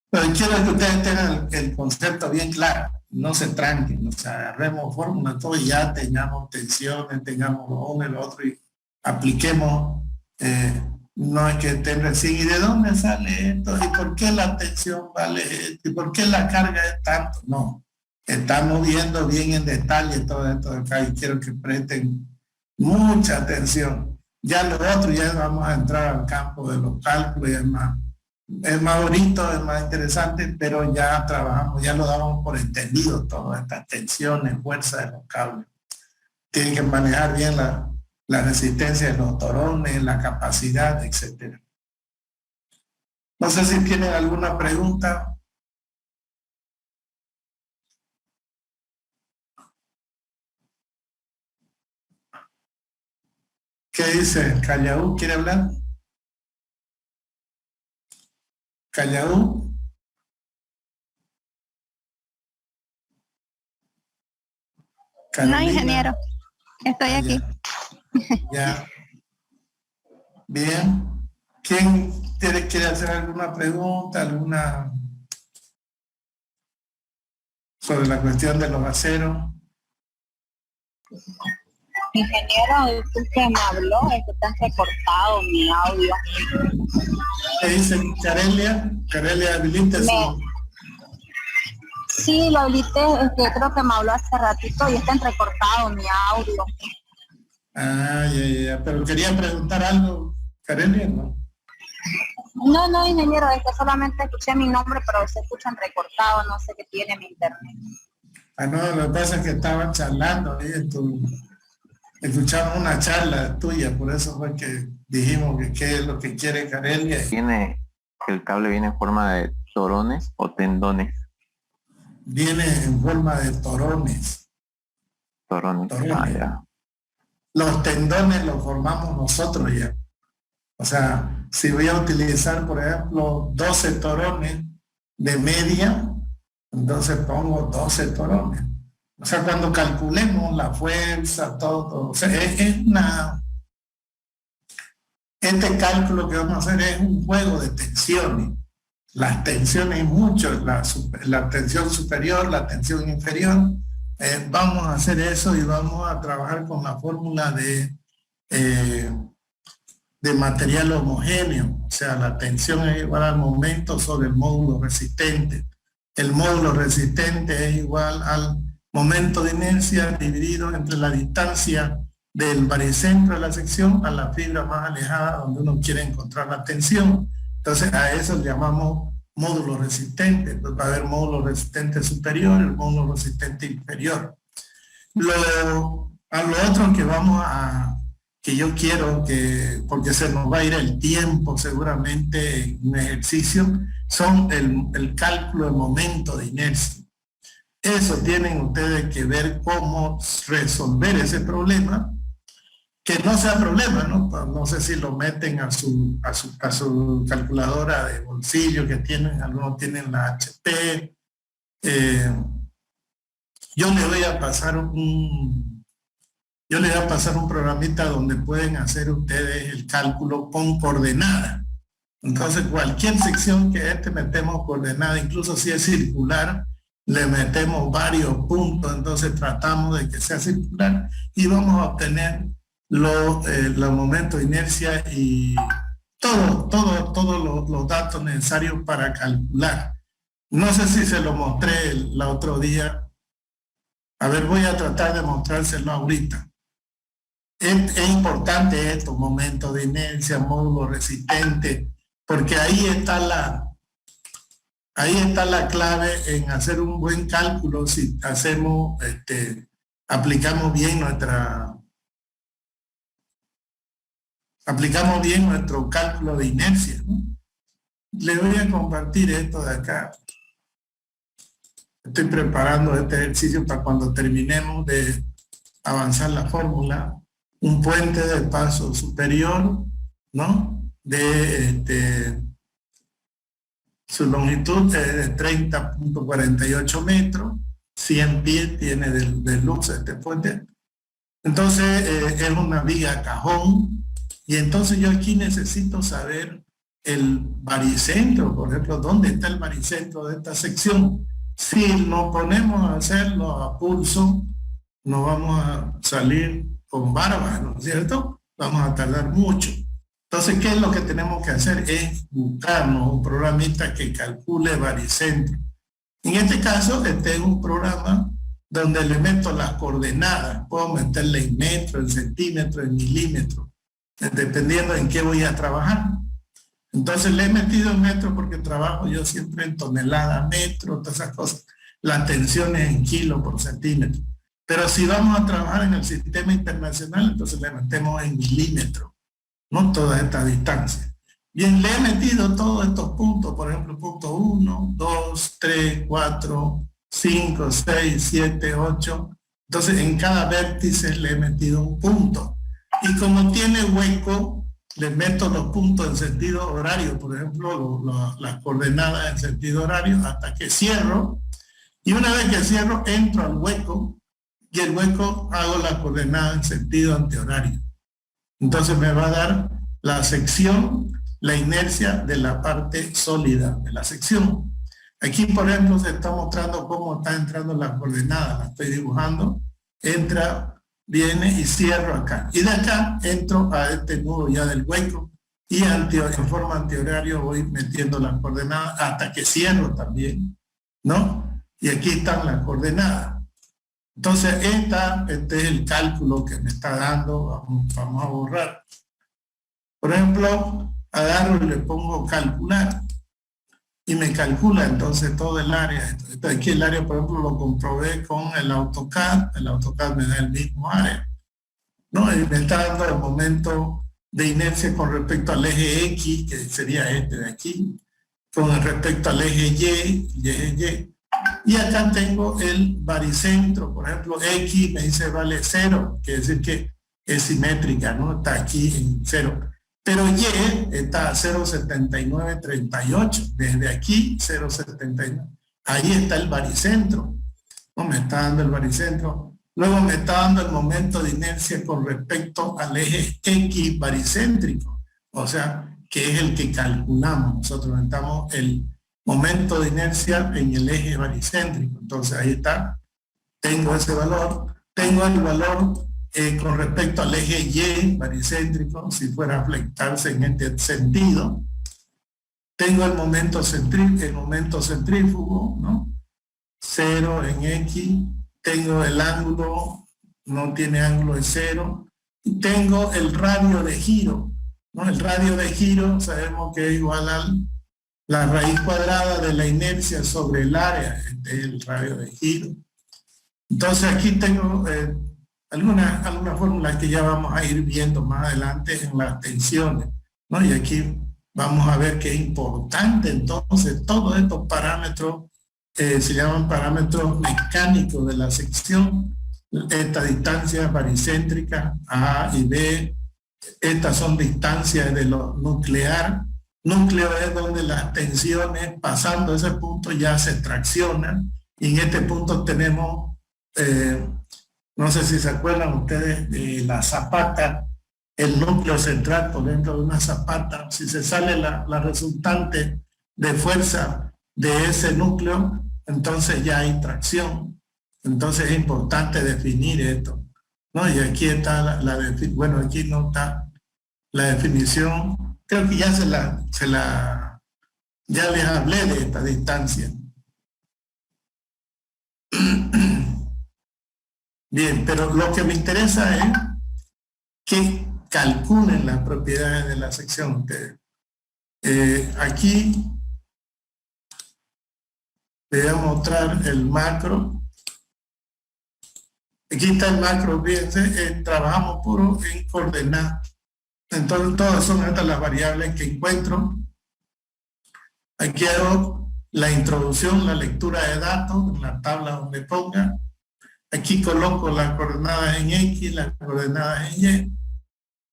Pero quiero que ustedes tengan el concepto bien claro, no se tranquen, o sea, agarremos fórmula, todo y ya tengamos tensiones, tengamos lo uno y lo otro y apliquemos, no es que estén recién, ¿y de dónde sale esto? ¿Y por qué la tensión vale esto? ¿Y por qué la carga es tanto? No, estamos viendo bien en detalle todo esto de acá y quiero que presten mucha atención. Ya lo otro, ya vamos a entrar al campo de los cálculos y es más bonito, es más interesante, pero ya trabajamos, ya lo damos por entendido, todas estas tensiones, fuerza de los cables. Tienen que manejar bien la resistencia de los torones, la capacidad, etc. No sé si tienen alguna pregunta. ¿Qué dice? ¿Callaú quiere hablar? ¿Callaú? No, ingeniero. Estoy aquí. Ya. Bien. ¿Quién quiere hacer alguna pregunta, sobre la cuestión de los aceros? Ingeniero, usted me habló, es que está recortado mi audio. ¿Qué dice Carelia? Carelia, habilite su... Sí, lo habilité, creo que me habló hace ratito y está entrecortado mi audio. Ah, ya, pero quería preguntar algo, Carelia, ¿no? No, ingeniero, es que solamente escuché mi nombre, pero se escuchan recortados, no sé qué tiene mi internet. Ah, no, lo que pasa es que estaban charlando ahí escuchamos una charla tuya, por eso fue que dijimos que qué es lo que quiere Carelia. El cable viene en forma de torones o tendones. Viene en forma de torones. Torones. Ah, ya. Los tendones los formamos nosotros ya. O sea, si voy a utilizar, por ejemplo, 12 torones de media, entonces pongo 12 torones. O sea, cuando calculemos la fuerza, todo. O sea, este cálculo que vamos a hacer es un juego de tensiones. Las tensiones mucho, la tensión superior, la tensión inferior. Vamos a hacer eso y vamos a trabajar con la fórmula de material homogéneo. O sea, la tensión es igual al momento sobre el módulo resistente. El módulo resistente es igual al momento de inercia dividido entre la distancia del baricentro de la sección a la fibra más alejada donde uno quiere encontrar la tensión. Entonces a eso le llamamos módulo resistente. Pues va a haber módulo resistente superior y el módulo resistente inferior. A lo otro que yo quiero porque se nos va a ir el tiempo seguramente en un ejercicio, son el cálculo de momento de inercia. Eso tienen ustedes que ver cómo resolver ese problema, que no sea problema, ¿no? No sé si lo meten a su calculadora de bolsillo que tienen, algunos tienen la HP. Yo le voy a pasar un programita donde pueden hacer ustedes el cálculo con coordenada. Entonces, cualquier sección que metemos coordenada, incluso si es circular, le metemos varios puntos, entonces tratamos de que sea circular y vamos a obtener los momentos de inercia y todos los datos necesarios para calcular. No sé si se lo mostré el otro día. A ver, voy a tratar de mostrárselo ahorita. Es importante esto, momentos de inercia, módulo resistente, porque ahí está la clave en hacer un buen cálculo si hacemos, aplicamos bien nuestro cálculo de inercia, ¿no? Le voy a compartir esto de acá. Estoy preparando este ejercicio para cuando terminemos de avanzar la fórmula. Un puente de paso superior, ¿no? Su longitud es de 30.48 metros, 100 pies tiene de luz este puente. Entonces es una viga cajón y entonces yo aquí necesito saber el baricentro, por ejemplo, ¿dónde está el baricentro de esta sección? Si nos ponemos a hacerlo a pulso, nos vamos a salir con barba, ¿no es cierto? Vamos a tardar mucho. Entonces, ¿qué es lo que tenemos que hacer? Es buscarnos un programita que calcule baricentro. En este caso, este es un programa donde le meto las coordenadas. Puedo meterle en metro, en centímetro, en milímetro, dependiendo en qué voy a trabajar. Entonces, le he metido en metro porque trabajo yo siempre en tonelada, metro, todas esas cosas. La tensión es en kilo por centímetro. Pero si vamos a trabajar en el sistema internacional, entonces le metemos en milímetro, no toda esta distancia. Bien, le he metido todos estos puntos, por ejemplo, punto 1, 2, 3, 4, 5, 6, 7, 8. Entonces, en cada vértice le he metido un punto. Y como tiene hueco, le meto los puntos en sentido horario, por ejemplo, las coordenadas en sentido horario, hasta que cierro. Y una vez que cierro, entro al hueco, y el hueco hago la coordenada en sentido antihorario. Entonces me va a dar la sección, la inercia de la parte sólida de la sección. Aquí, por ejemplo, se está mostrando cómo está entrando la coordenada. La estoy dibujando. Entra, viene y cierro acá. Y de acá entro a este nudo ya del hueco y en forma antihorario voy metiendo las coordenadas hasta que cierro también, ¿no? Y aquí están las coordenadas. Entonces, este es el cálculo que me está dando. Vamos a borrar. Por ejemplo, agarro y le pongo calcular y me calcula entonces todo el área. Entonces, aquí el área, por ejemplo, lo comprobé con el AutoCAD me da el mismo área, ¿no? Y me está dando el momento de inercia con respecto al eje X, que sería este de aquí, con respecto al eje Y. Y acá tengo el baricentro, por ejemplo, X me dice vale 0, quiere decir que es simétrica, ¿no? Está aquí en 0. Pero Y está a 0,7938, desde aquí 0,79. Ahí está el baricentro, ¿no? Me está dando el baricentro. Luego me está dando el momento de inercia con respecto al eje X baricéntrico, o sea, que es el que calculamos. Nosotros necesitamos el momento de inercia en el eje baricéntrico. Entonces ahí está, tengo ese valor. Tengo el valor con respecto al eje Y baricéntrico, si fuera a flectarse en este sentido. Tengo el momento centrífugo, ¿no? 0 en X. Tengo el ángulo, no tiene ángulo de 0. Y tengo el radio de giro, ¿no? El radio de giro sabemos que es igual a la raíz cuadrada de la inercia sobre el área. Este es el radio de giro. Entonces aquí tengo algunas fórmulas que ya vamos a ir viendo más adelante en las tensiones, ¿no? Y aquí vamos a ver que es importante entonces todos estos parámetros, se llaman parámetros mecánicos de la sección. Esta distancia baricéntrica A y B, estas son distancias de lo nuclear. Núcleo es donde las tensiones pasando ese punto ya se traccionan, y en este punto tenemos no sé si se acuerdan ustedes de la zapata, el núcleo central, por ejemplo, de una zapata. Si se sale la resultante de fuerza de ese núcleo, entonces ya hay tracción. Entonces es importante definir esto, ¿no? Y aquí está bueno, aquí no está la definición. Creo que ya ya les hablé de esta distancia. Bien, pero lo que me interesa es que calculen las propiedades de la sección ustedes. Aquí les voy a mostrar el macro. Aquí está el macro, fíjense, trabajamos puro en coordenadas. Entonces todas son estas las variables que encuentro. Aquí hago la introducción, la lectura de datos en la tabla donde ponga. Aquí coloco las coordenadas en X, las coordenadas en Y.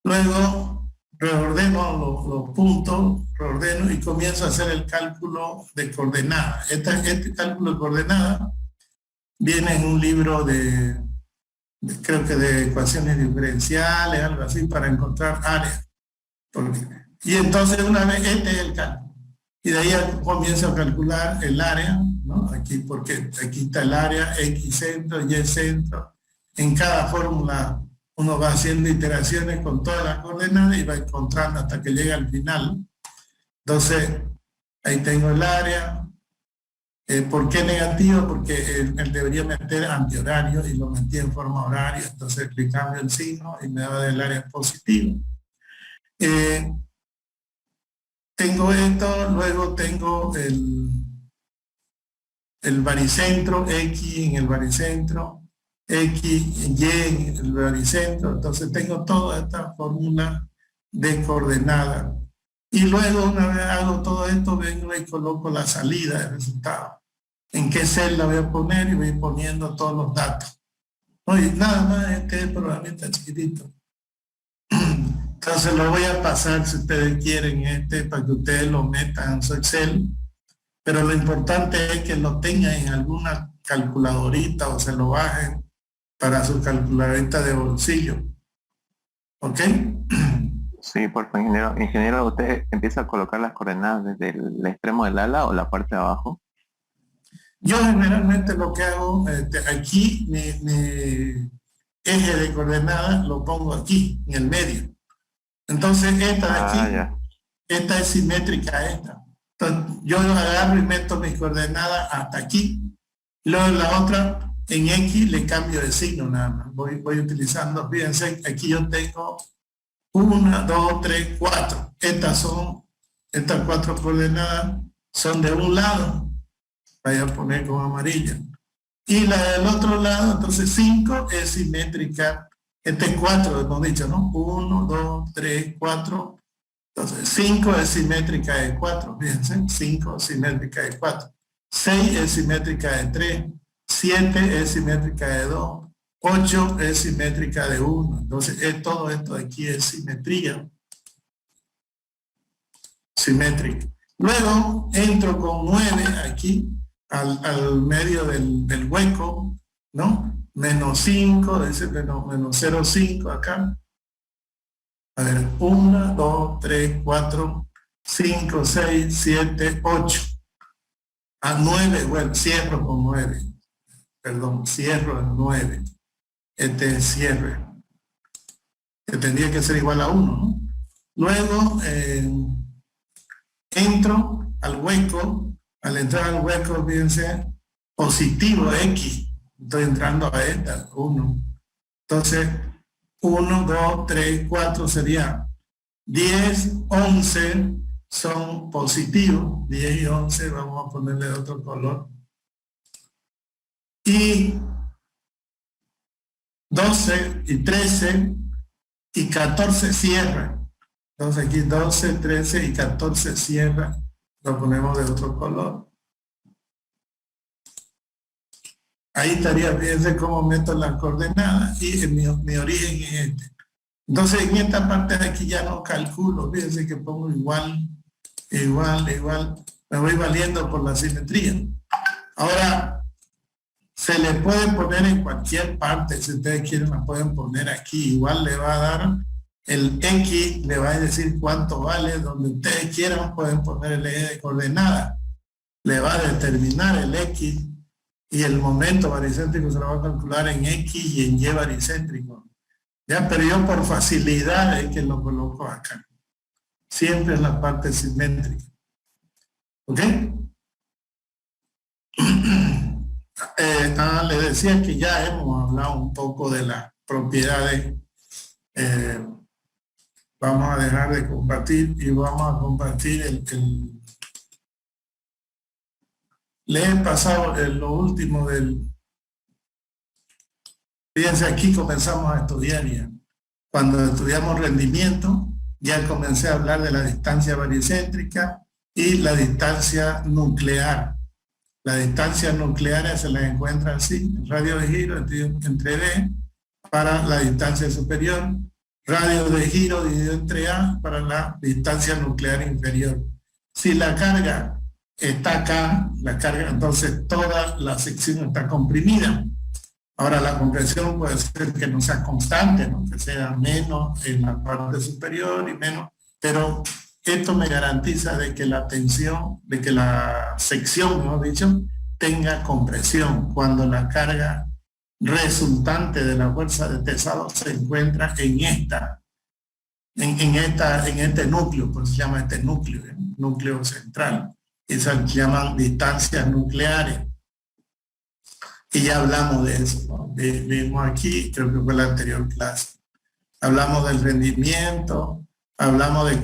Luego reordeno los puntos, reordeno y comienzo a hacer el cálculo de coordenadas. Este cálculo de coordenadas viene en un libro creo que de ecuaciones diferenciales, algo así, para encontrar áreas. Y entonces una vez este es el cálculo. Y de ahí comienzo a calcular el área, ¿no? Aquí, porque aquí está el área, X centro, Y centro. En cada fórmula uno va haciendo iteraciones con todas las coordenadas y va encontrando hasta que llega al final. Entonces, ahí tengo el área. ¿Por qué negativo? Porque él debería meter antihorario y lo metí en forma horaria. Entonces le cambio el signo y me da del área positivo. Tengo esto, luego tengo el baricentro, X en el baricentro, X, Y en el baricentro. Entonces tengo toda esta fórmula de coordenadas. Y luego, una vez hago todo esto, vengo y coloco la salida del resultado. En qué celda voy a poner y voy poniendo todos los datos. Oye, nada más, este es el programita chiquitito. Entonces lo voy a pasar, si ustedes quieren, para que ustedes lo metan en su Excel. Pero lo importante es que lo tengan en alguna calculadorita o se lo bajen para su calculadorita de bolsillo. ¿Ok? Sí, por favor, ingeniero, ¿usted empieza a colocar las coordenadas desde el extremo del ala o la parte de abajo? Yo generalmente lo que hago, aquí mi eje de coordenadas lo pongo aquí, en el medio. Entonces esta de aquí, esta es simétrica a esta. Entonces yo agarro y meto mis coordenadas hasta aquí. Luego la otra, en X le cambio de signo nada más. Voy utilizando, fíjense, aquí yo tengo 1, 2, 3, 4. Estas 4 coordenadas son de un lado. Vaya a poner con amarilla. Y la del otro lado, entonces 5 es simétrica. Este es 4, hemos dicho, ¿no? 1, 2, 3, 4. Entonces 5 es simétrica de 4. Fíjense, 5 es simétrica de 4. 6 es simétrica de 3. 7 es simétrica de 2. 8 es simétrica de 1. Entonces todo esto de aquí es simetría. Simétrica. Luego entro con 9 aquí al medio del hueco, ¿no? Menos 5, menos 0,5 acá. A ver, 1, 2, 3, 4, 5, 6, 7, 8. A 9, bueno, cierro con 9. Perdón, cierro en 9. Este es cierre. Que tendría que ser igual a 1, ¿no? Luego entro al hueco. Al entrar al hueco, fíjense, positivo X. Estoy entrando a esta, 1. Entonces, 1, 2, 3, 4 sería 10, 11 son positivos. 10 y 11 vamos a ponerle de otro color. Y 12 y 13 y 14 cierra. Entonces aquí 12, 13 y 14 cierra. Lo ponemos de otro color. Ahí estaría, fíjense cómo meto las coordenadas y mi origen es este. Entonces en esta parte de aquí ya no calculo, fíjense que pongo igual, me voy valiendo por la simetría. Ahora, se le puede poner en cualquier parte, si ustedes quieren la pueden poner aquí, igual le va a dar el X, le va a decir cuánto vale, donde ustedes quieran pueden poner el eje de coordenadas, le va a determinar el X y el momento baricéntrico se lo va a calcular en X y en Y baricéntrico. Ya, pero yo por facilidad es que lo coloco acá, siempre en la parte simétrica. ¿Ok? Le decía que ya hemos hablado un poco de las propiedades. Vamos a dejar de compartir y vamos a compartir le he pasado lo último fíjense, aquí comenzamos a estudiar ya. Cuando estudiamos rendimiento, ya comencé a hablar de la distancia baricéntrica y la distancia nuclear. La distancia nuclear se la encuentra así, radio de giro entre B para la distancia superior, radio de giro dividido entre A para la distancia nuclear inferior. Si la carga está acá, entonces toda la sección está comprimida. Ahora la compresión puede ser que no sea constante, ¿no? Que sea menos en la parte superior y menos, pero esto me garantiza de que la tensión, de que la sección, mejor dicho, tenga compresión cuando la carga resultante de la fuerza de pesado se encuentra en este núcleo, pues se llama este núcleo, ¿eh? Núcleo central. Esas se llaman distancias nucleares. Y ya hablamos de eso, ¿no? Vimos aquí, creo que fue la anterior clase. Hablamos del rendimiento, hablamos de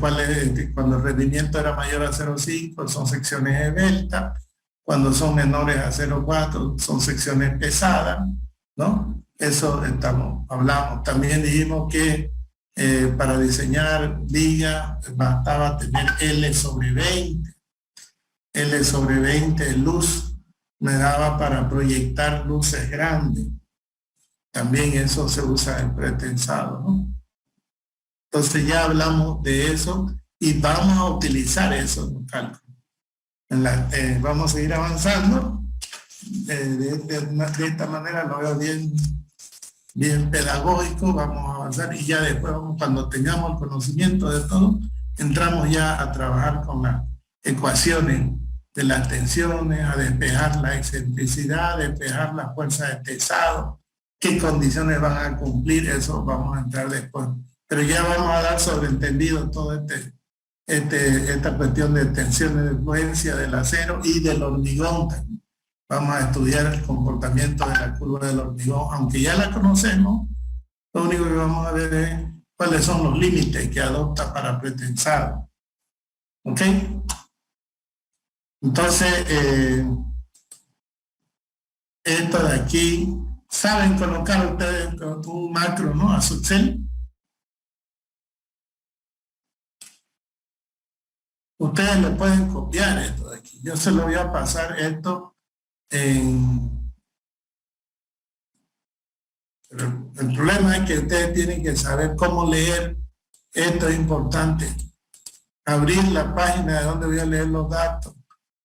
cuando el rendimiento era mayor a 0,5 son secciones esbeltas, cuando son menores a 0,4 son secciones pesadas, ¿no? Eso hablamos. También dijimos que para diseñar viga bastaba tener L sobre 20. L sobre 20 luz me daba para proyectar luces grandes. También eso se usa en pretensado, ¿no? Entonces ya hablamos de eso y vamos a utilizar eso en los cálculos. Vamos a seguir avanzando. De esta manera lo veo bien pedagógico. Vamos a avanzar y ya después, cuando tengamos el conocimiento de todo, entramos ya a trabajar con las ecuaciones de las tensiones, a despejar la excentricidad, a despejar la fuerza de pesado, qué condiciones van a cumplir, eso vamos a entrar después. Pero ya vamos a dar sobreentendido todo esta cuestión de tensiones de influencia del acero y del hormigón. Vamos a estudiar el comportamiento de la curva del hormigón, aunque ya la conocemos, lo único que vamos a ver es cuáles son los límites que adopta para pretensado. ¿Ok? Entonces, esto de aquí, ¿saben colocar ustedes un macro, no, a su Excel? Ustedes le pueden copiar esto de aquí. Yo se lo voy a pasar esto en... Pero el problema es que ustedes tienen que saber cómo leer. Esto es importante. Abrir la página de donde voy a leer los datos.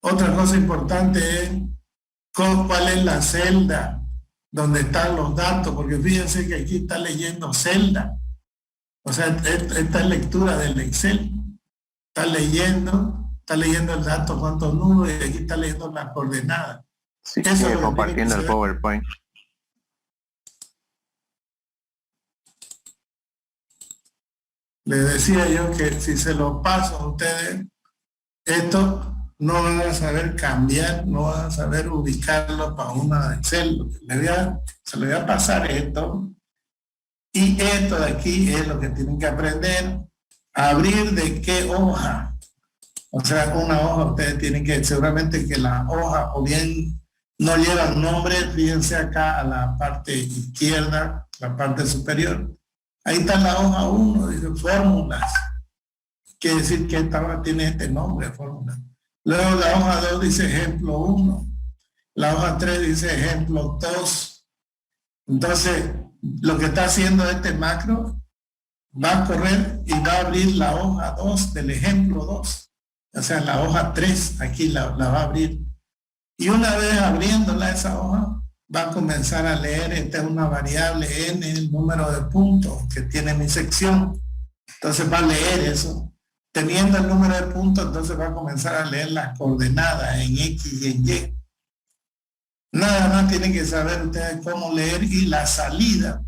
Otra cosa importante es cuál es la celda donde están los datos, porque fíjense que aquí está leyendo celda. O sea, esta es lectura del Excel. Está leyendo el dato, cuántos nudos, y aquí está leyendo las coordenadas. Sí, sigue compartiendo el PowerPoint. Les decía yo que si se lo paso a ustedes, esto no van a saber cambiar, no van a saber ubicarlo para una Excel. Se le voy a pasar esto. Y esto de aquí es lo que tienen que aprender. Abrir de qué hoja. O sea, una hoja ustedes tienen que, seguramente que la hoja o bien no llevan nombre, fíjense acá a la parte izquierda, la parte superior. Ahí está la hoja 1, dice fórmulas. Quiere decir que esta hoja tiene este nombre, fórmula. Luego la hoja 2 dice ejemplo 1. La hoja 3 dice ejemplo 2. Entonces, lo que está haciendo este macro va a correr y va a abrir la hoja 2 del ejemplo 2. O sea, la hoja 3 aquí la va a abrir. Y una vez abriéndola esa hoja, va a comenzar a leer, esta es una variable n, el número de puntos que tiene mi sección. Entonces va a leer eso. Teniendo el número de puntos, entonces va a comenzar a leer las coordenadas en X y en Y. Nada más tienen que saber ustedes cómo leer y la salida.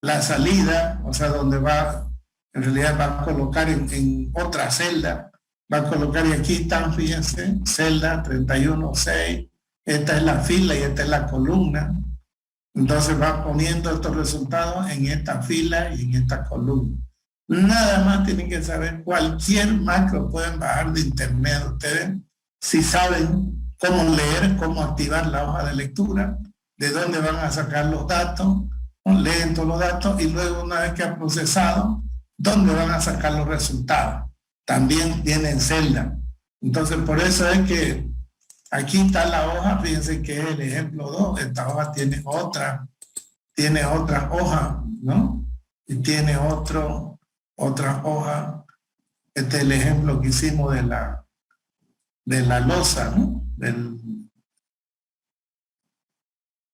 La salida, o sea, donde va, en realidad va a colocar en otra celda. Va a colocar, y aquí están, fíjense, celda 31.6. Esta es la fila y esta es la columna. Entonces va poniendo estos resultados en esta fila y en esta columna. Nada más tienen que saber cualquier macro pueden bajar de internet ustedes si saben cómo leer, cómo activar la hoja de lectura, de dónde van a sacar los datos, leen todos los datos y luego una vez que han procesado, dónde van a sacar los resultados. También tienen celda. Entonces por eso es que aquí está la hoja, fíjense que es el ejemplo 2, esta hoja tiene otra hoja, ¿no? Y tiene otra hoja, este es el ejemplo que hicimos de la losa, ¿no? Del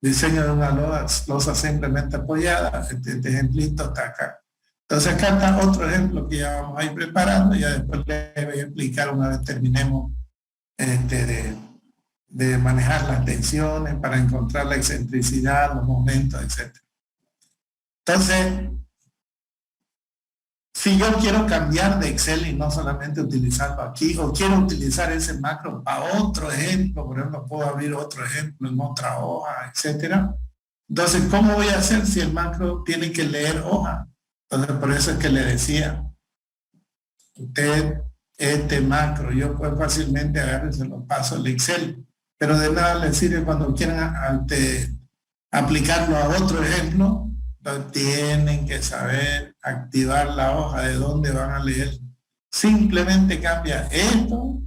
diseño de una losa simplemente apoyada, este ejemplito está acá. Entonces acá está otro ejemplo que ya vamos a ir preparando, ya después les voy a explicar una vez terminemos de manejar las tensiones para encontrar la excentricidad, los momentos, etc. Entonces, si yo quiero cambiar de Excel y no solamente utilizarlo aquí, o quiero utilizar ese macro para otro ejemplo, por ejemplo, puedo abrir otro ejemplo en otra hoja, etc. Entonces, ¿cómo voy a hacer si el macro tiene que leer hoja? Entonces, por eso es que le decía, usted, este macro, yo puedo fácilmente agarrar y se lo paso al Excel, pero de nada le sirve cuando quieran aplicarlo a otro ejemplo, tienen que saber activar la hoja de dónde van a leer. Simplemente cambia esto,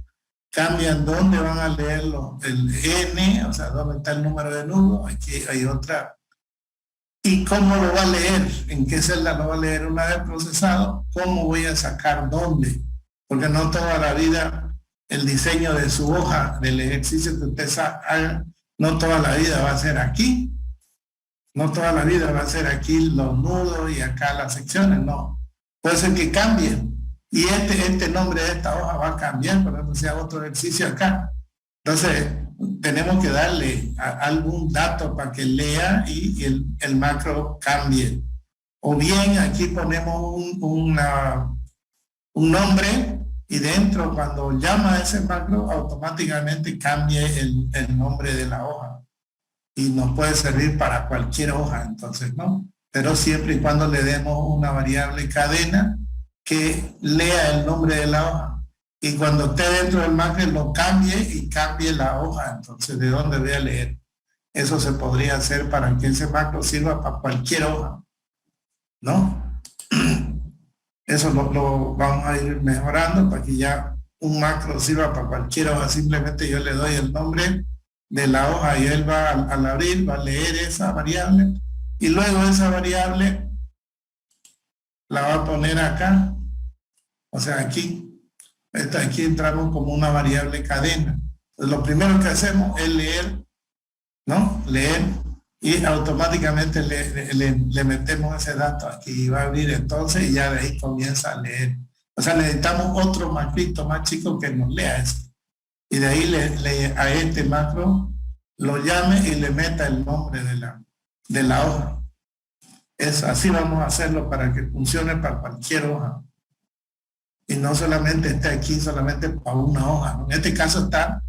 cambian dónde van a leerlo, el N, o sea, dónde está el número de nudos, aquí hay otra. ¿Y cómo lo va a leer? ¿En qué celda lo va a leer una vez procesado? ¿Cómo voy a sacar dónde? Porque no toda la vida el diseño de su hoja, del ejercicio que usted haga, no toda la vida va a ser aquí. No toda la vida va a ser aquí los nudos y acá las secciones, no. Puede ser que cambien. Y este nombre de esta hoja va a cambiar, por ejemplo, sea otro ejercicio acá. Entonces, tenemos que darle algún dato para que lea y el macro cambie. O bien aquí ponemos un nombre y dentro, cuando llama a ese macro, automáticamente cambia el nombre de la hoja. Y nos puede servir para cualquier hoja, entonces, ¿no? pero siempre y cuando le demos una variable cadena que lea el nombre de la hoja. Y cuando esté dentro del macro lo cambie y cambie la hoja. Entonces, ¿de dónde voy a leer? Eso se podría hacer para que ese macro sirva para cualquier hoja, ¿no? Eso lo vamos a ir mejorando para que ya un macro sirva para cualquier hoja. Simplemente yo le doy el nombre de la hoja y él va al abrir, va a leer esa variable y luego esa variable la va a poner acá. O sea, aquí entramos como una variable cadena. Entonces, lo primero que hacemos es leer, ¿no? Leer y automáticamente le metemos ese dato aquí y va a abrir entonces y ya de ahí comienza a leer. O sea, necesitamos otro macrito más chico que nos lea eso. Y de ahí a este macro lo llame y le meta el nombre de la hoja. Así vamos a hacerlo para que funcione para cualquier hoja. Y no solamente esté aquí, solamente para una hoja, ¿no? En este caso está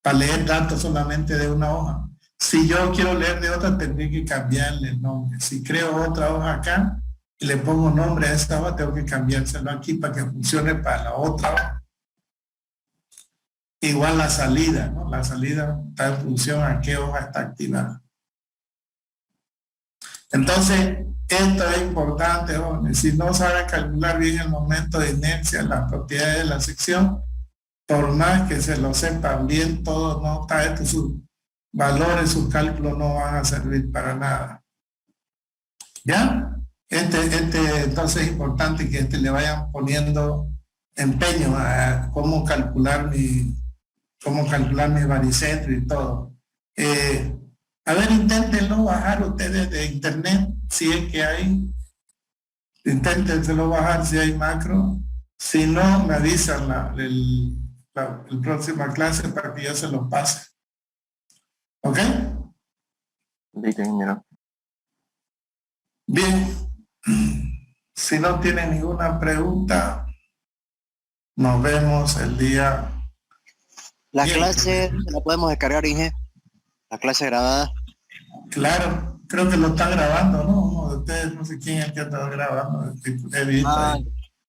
para leer datos solamente de una hoja. Si yo quiero leer de otra, tendría que cambiarle el nombre. Si creo otra hoja acá y le pongo nombre a esta hoja, tengo que cambiárselo aquí para que funcione para la otra hoja. Igual la salida, ¿no? La salida está en función a qué hoja está activada. Entonces, esto es importante, jóvenes. Si no saben calcular bien el momento de inercia, las propiedades de la sección, por más que se lo sepan bien, todo no está esto, sus valores, sus cálculos no van a servir para nada. ¿Ya? Entonces es importante que le vayan poniendo empeño a cómo calcular mi baricentro y todo. A ver, inténtenlo bajar ustedes de internet, si es que hay. Inténtenselo bajar si hay macro. Si no, me avisan la próxima clase para que yo se lo pase. ¿Ok? Listo, ingeniero. Bien. Si no tienen ninguna pregunta, nos vemos el día... La clase la podemos descargar, Inge. La clase grabada. Claro, creo que lo está grabando, ¿no? Uno de ustedes, no sé quién es el que está grabando. He visto ahí.